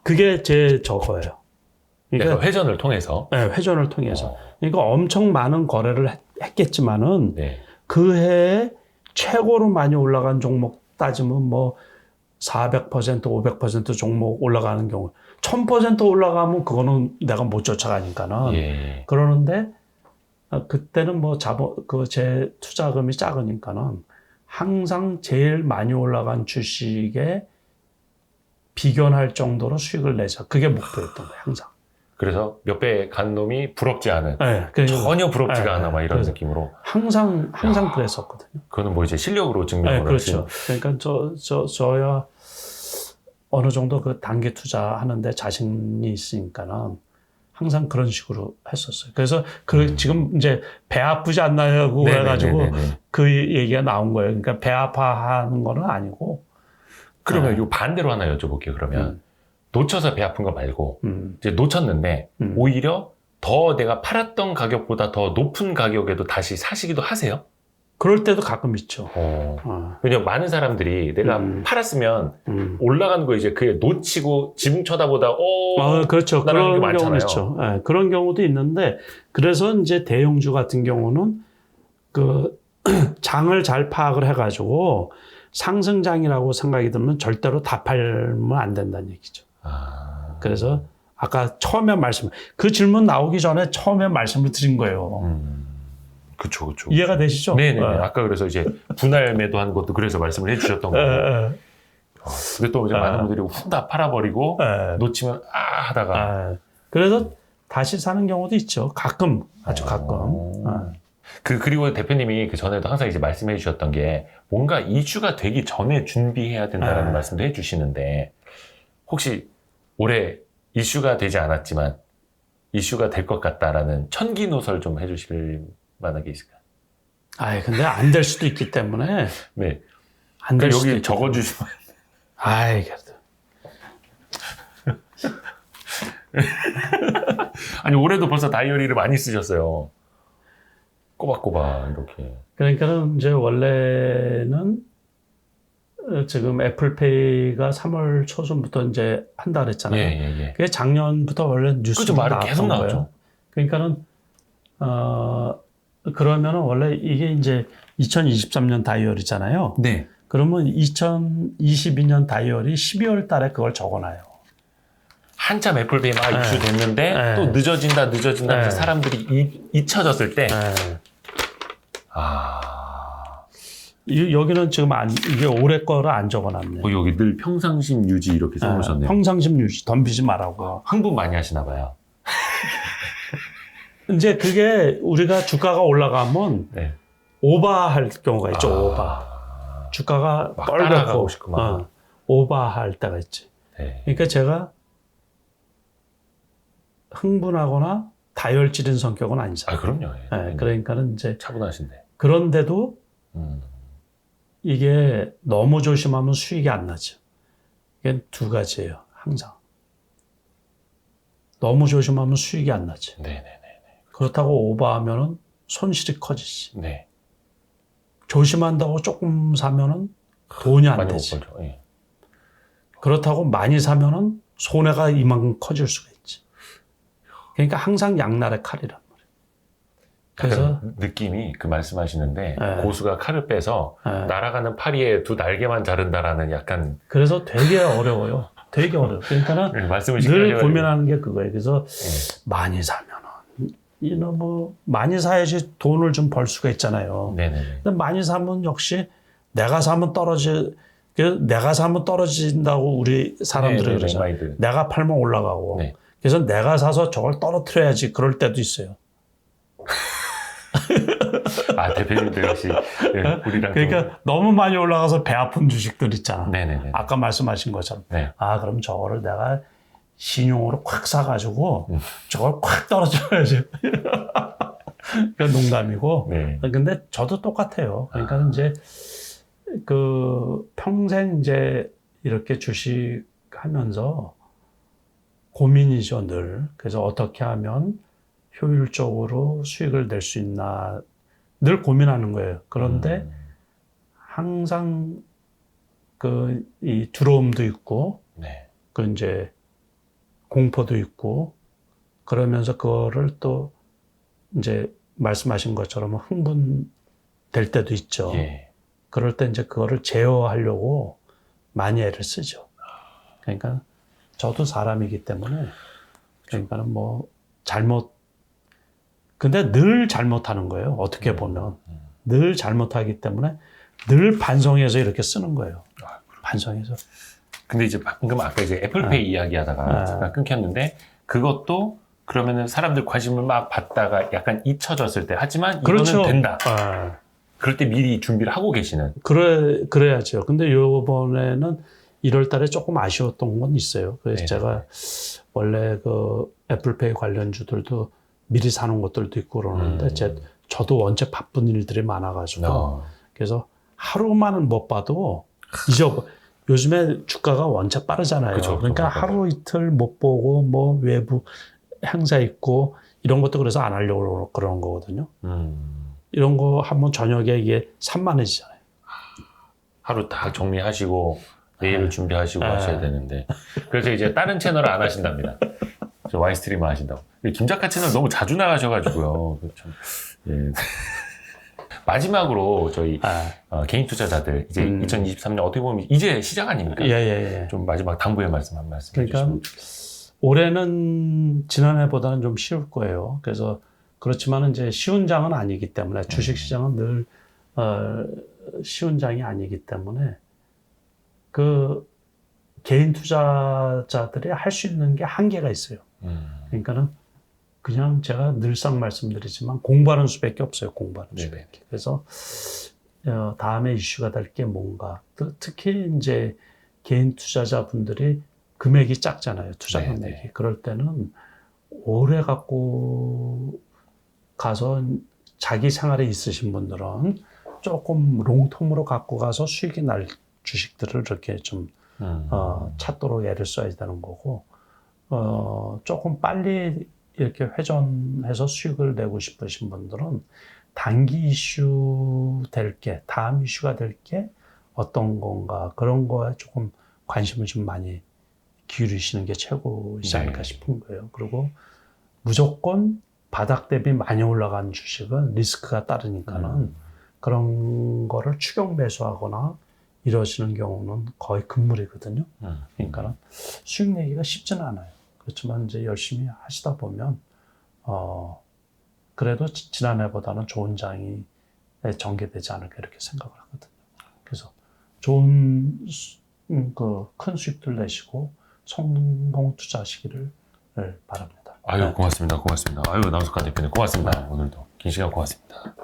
A: 그게 저거예요.
B: 그러니까 회전을 통해서?
A: 네, 회전을 통해서. 그러니까 엄청 많은 거래를 했겠지만은 그 해에 최고로 많이 올라간 종목 따지면 뭐 400%, 500% 종목 올라가는 경우 1000% 올라가면 그거는 내가 못 쫓아가니까는 그러는데 그때는 뭐 제 투자금이 작으니까는 항상 제일 많이 올라간 주식에 비견할 정도로 수익을 내자. 그게 목표였던 거예요, 항상.
B: 그래서 몇 배 간 놈이 부럽지 않은. 전혀 부럽지가 않아, 막 이런 느낌으로.
A: 항상 그랬었거든요.
B: 그거는 뭐 이제 실력으로 증명을
A: 그렇죠. 그러니까 저야 어느 정도 그 단기 투자하는데 자신이 있으니까는 항상 그런 식으로 했었어요. 그래서 지금 이제 배 아프지 않나요? 그래가지고 그 얘기가 나온 거예요. 그러니까 배 아파하는 거는 아니고.
B: 그러면 요 반대로 하나 여쭤볼게요. 그러면 놓쳐서 배 아픈 거 말고 이제 놓쳤는데 오히려 더 내가 팔았던 가격보다 더 높은 가격에도 다시 사시기도 하세요?
A: 그럴 때도 가끔 있죠.
B: 왜냐면 많은 사람들이 내가 팔았으면 올라가는 거 이제 그게 놓치고 지붕 쳐다보다
A: 그렇죠. 그런 경우도 있죠. 그런 경우도 있는데 그래서 이제 대형주 같은 경우는 그 장을 잘 파악을 해가지고 상승장이라고 생각이 들면 절대로 다 팔면 안 된다는 얘기죠. 그래서 아까 처음에 그 질문 나오기 전에 처음에 말씀을 드린 거예요.
B: 그쵸.
A: 이해가 되시죠?
B: 네네. 아까 그래서 이제 분할 매도한 것도 그래서 말씀을 해주셨던 거고. 근데 또 이제 많은 분들이 훅 다 팔아버리고 놓치면 하다가.
A: 그래서 다시 사는 경우도 있죠. 가끔, 아주 가끔.
B: 그리고 대표님이 그 전에도 항상 이제 말씀해 주셨던 게 뭔가 이슈가 되기 전에 준비해야 된다라는 말씀도 해 주시는데 혹시 올해 이슈가 되지 않았지만 이슈가 될 것 같다라는 천기노설 좀 해 주실 만한 게 있을까요?
A: 근데 안 될 수도 있기 때문에. 안 될 수도
B: 여기 적어 주시면.
A: 그래도.
B: 아니 올해도 벌써 다이어리를 많이 쓰셨어요. 꼬박꼬박 이렇게.
A: 그러니까는 이제 원래는 지금 애플페이가 3월 초순부터 이제 한다 그랬잖아요.
B: 예.
A: 그게 작년부터 원래 뉴스로
B: 말이 계속
A: 나왔던
B: 나왔죠.
A: 거예요. 그러니까는 그러면은 원래 이게 이제 2023년 다이어리잖아요.
B: 네.
A: 그러면 2022년 다이어리 12월 달에 그걸 적어놔요.
B: 한참 애플페이 막 이슈됐는데
A: 네.
B: 또 늦어진다
A: 네.
B: 사람들이 잊혀졌을 때.
A: 네.
B: 여기는
A: 지금 이게 올해 거를 안 적어놨네.
B: 여기 늘 평상심 유지 이렇게 써놓으셨네요.
A: 평상심 유지, 덤비지 말라고.
B: 흥분 많이 하시나 봐요.
A: 이제 그게 우리가 주가가 올라가면
B: 네.
A: 오버할 경우가 있죠. 오버. 주가가
B: 뻘겋고 싶구만.
A: 오버할 때가 있지.
B: 네.
A: 그러니까 제가 흥분하거나 다혈질인 성격은 아니잖아요.
B: 그럼요.
A: 네, 그러니까는 이제
B: 차분하신데.
A: 그런데도 이게 너무 조심하면 수익이 안 나죠. 이게 두 가지예요. 항상. 너무 조심하면 수익이 안 나죠.
B: 네네네.
A: 그렇다고 오버하면은 손실이 커지지.
B: 네.
A: 조심한다고 조금 사면은 돈이 안 되지.
B: 예.
A: 그렇다고 많이 사면은 손해가 이만큼 커질 수가 있지. 그러니까 항상 양날의 칼이란 말이에요. 그래서
B: 느낌이 그 말씀하시는데
A: 네.
B: 고수가 칼을 빼서 날아가는 파리에 두 날개만 자른다라는 약간.
A: 그래서 되게 어려워요. 되게 어려워. 그러니까는
B: 말씀을
A: 늘 고민하는 게 그거예요. 그래서 많이 사면은 많이 사야지 돈을 좀 벌 수가 있잖아요.
B: 네네.
A: 근데 많이 사면 역시 내가 사면 떨어진다고 우리 사람들이 그러잖아요. 내가 팔면 올라가고.
B: 네.
A: 그래서 내가 사서 저걸 떨어뜨려야지 그럴 때도 있어요.
B: 대표님도 역시 우리랑
A: 그러니까 너무 많이 올라가서 배 아픈 주식들 있잖아.
B: 네네네.
A: 아까 말씀하신 것처럼.
B: 네.
A: 그럼 저거를 내가 신용으로 콱 사가지고 저걸 콱 떨어뜨려야지. 그건 농담이고.
B: 네.
A: 근데 저도 똑같아요. 그러니까 이제 평생 이제 이렇게 주식 하면서 고민이죠, 늘. 그래서 어떻게 하면 효율적으로 수익을 낼 수 있나 늘 고민하는 거예요. 그런데 항상 이 두려움도 있고,
B: 네.
A: 이제 공포도 있고, 그러면서 그거를 또 이제 말씀하신 것처럼 흥분될 때도 있죠.
B: 예.
A: 그럴 때 이제 그거를 제어하려고 많이 애를 쓰죠. 그러니까 저도 사람이기 때문에, 그러니까는 근데 늘 잘못하는 거예요. 어떻게 보면. 늘 잘못하기 때문에 늘 반성해서 이렇게 쓰는 거예요. 반성해서.
B: 근데 이제 방금 아까 이제 애플페이 이야기하다가 잠깐 끊겼는데 그것도 그러면은 사람들 관심을 막 받다가 약간 잊혀졌을 때 하지만
A: 그렇죠.
B: 이거는 된다. 그럴 때 미리 준비를 하고 계시는.
A: 그래야죠. 근데 요번에는 1월 달에 조금 아쉬웠던 건 있어요. 그래서
B: 네네.
A: 제가 원래 애플페이 관련주들도 미리 사는 것들도 있고 그러는데 저도 원체 바쁜 일들이 많아가지고 그래서 하루만은 못 봐도 요즘에 주가가 원체 빠르잖아요.
B: 그쵸,
A: 그러니까 하루 이틀 못 보고 외부 행사 있고 이런 것도 그래서 안 하려고 그러는 거거든요. 이런 거 하면 저녁에 이게 산만해지잖아요.
B: 하루 다 정리하시고 내일을 준비하시고 하셔야 되는데 그래서 이제 다른 채널을 안 하신답니다. 저 와이스트리머 하신다고. 김작가 채널 너무 자주 나가셔가지고요. 참, 예. 마지막으로 저희 개인 투자자들 이제 2023년 어떻게 보면 이제 시작 아닙니까?
A: 예.
B: 좀 마지막 당부의 말씀 한 말씀
A: 그러니까
B: 해주시면.
A: 올해는 지난해보다는 좀 쉬울 거예요. 그래서 그렇지만 이제 쉬운 장은 아니기 때문에 주식 시장은 늘 쉬운 장이 아니기 때문에 개인 투자자들이 할 수 있는 게 한계가 있어요. 그러니까는 그냥 제가 늘상 말씀드리지만 공부하는 수밖에 없어요. 공부하는 수밖에. 그래서 다음에 이슈가 될 게 뭔가 특히 이제 개인 투자자분들이 금액이 작잖아요. 투자 금액이. 그럴 때는 오래 갖고 가서 자기 생활에 있으신 분들은 조금 롱텀으로 갖고 가서 수익이 날 주식들을 이렇게 좀 찾도록 애를 써야 되는 거고 조금 빨리 이렇게 회전해서 수익을 내고 싶으신 분들은 단기 이슈 될 게, 다음 이슈가 될 게 어떤 건가, 그런 거에 조금 관심을 좀 많이 기울이시는 게 최고이지 않을까 싶은 거예요. 그리고 무조건 바닥 대비 많이 올라간 주식은 리스크가 따르니까는 그런 거를 추격 매수하거나 이러시는 경우는 거의 금물이거든요. 그러니까 수익 내기가 쉽지는 않아요. 그렇지만 이제 열심히 하시다 보면 그래도 지난해보다는 좋은 장이 전개되지 않을까 이렇게 생각을 하거든요. 그래서 좋은 큰 수익들 내시고 성공 투자하시기를 바랍니다.
B: 아유, 고맙습니다. 고맙습니다. 아유, 남석환 대표님 고맙습니다. 오늘도 긴 시간 고맙습니다.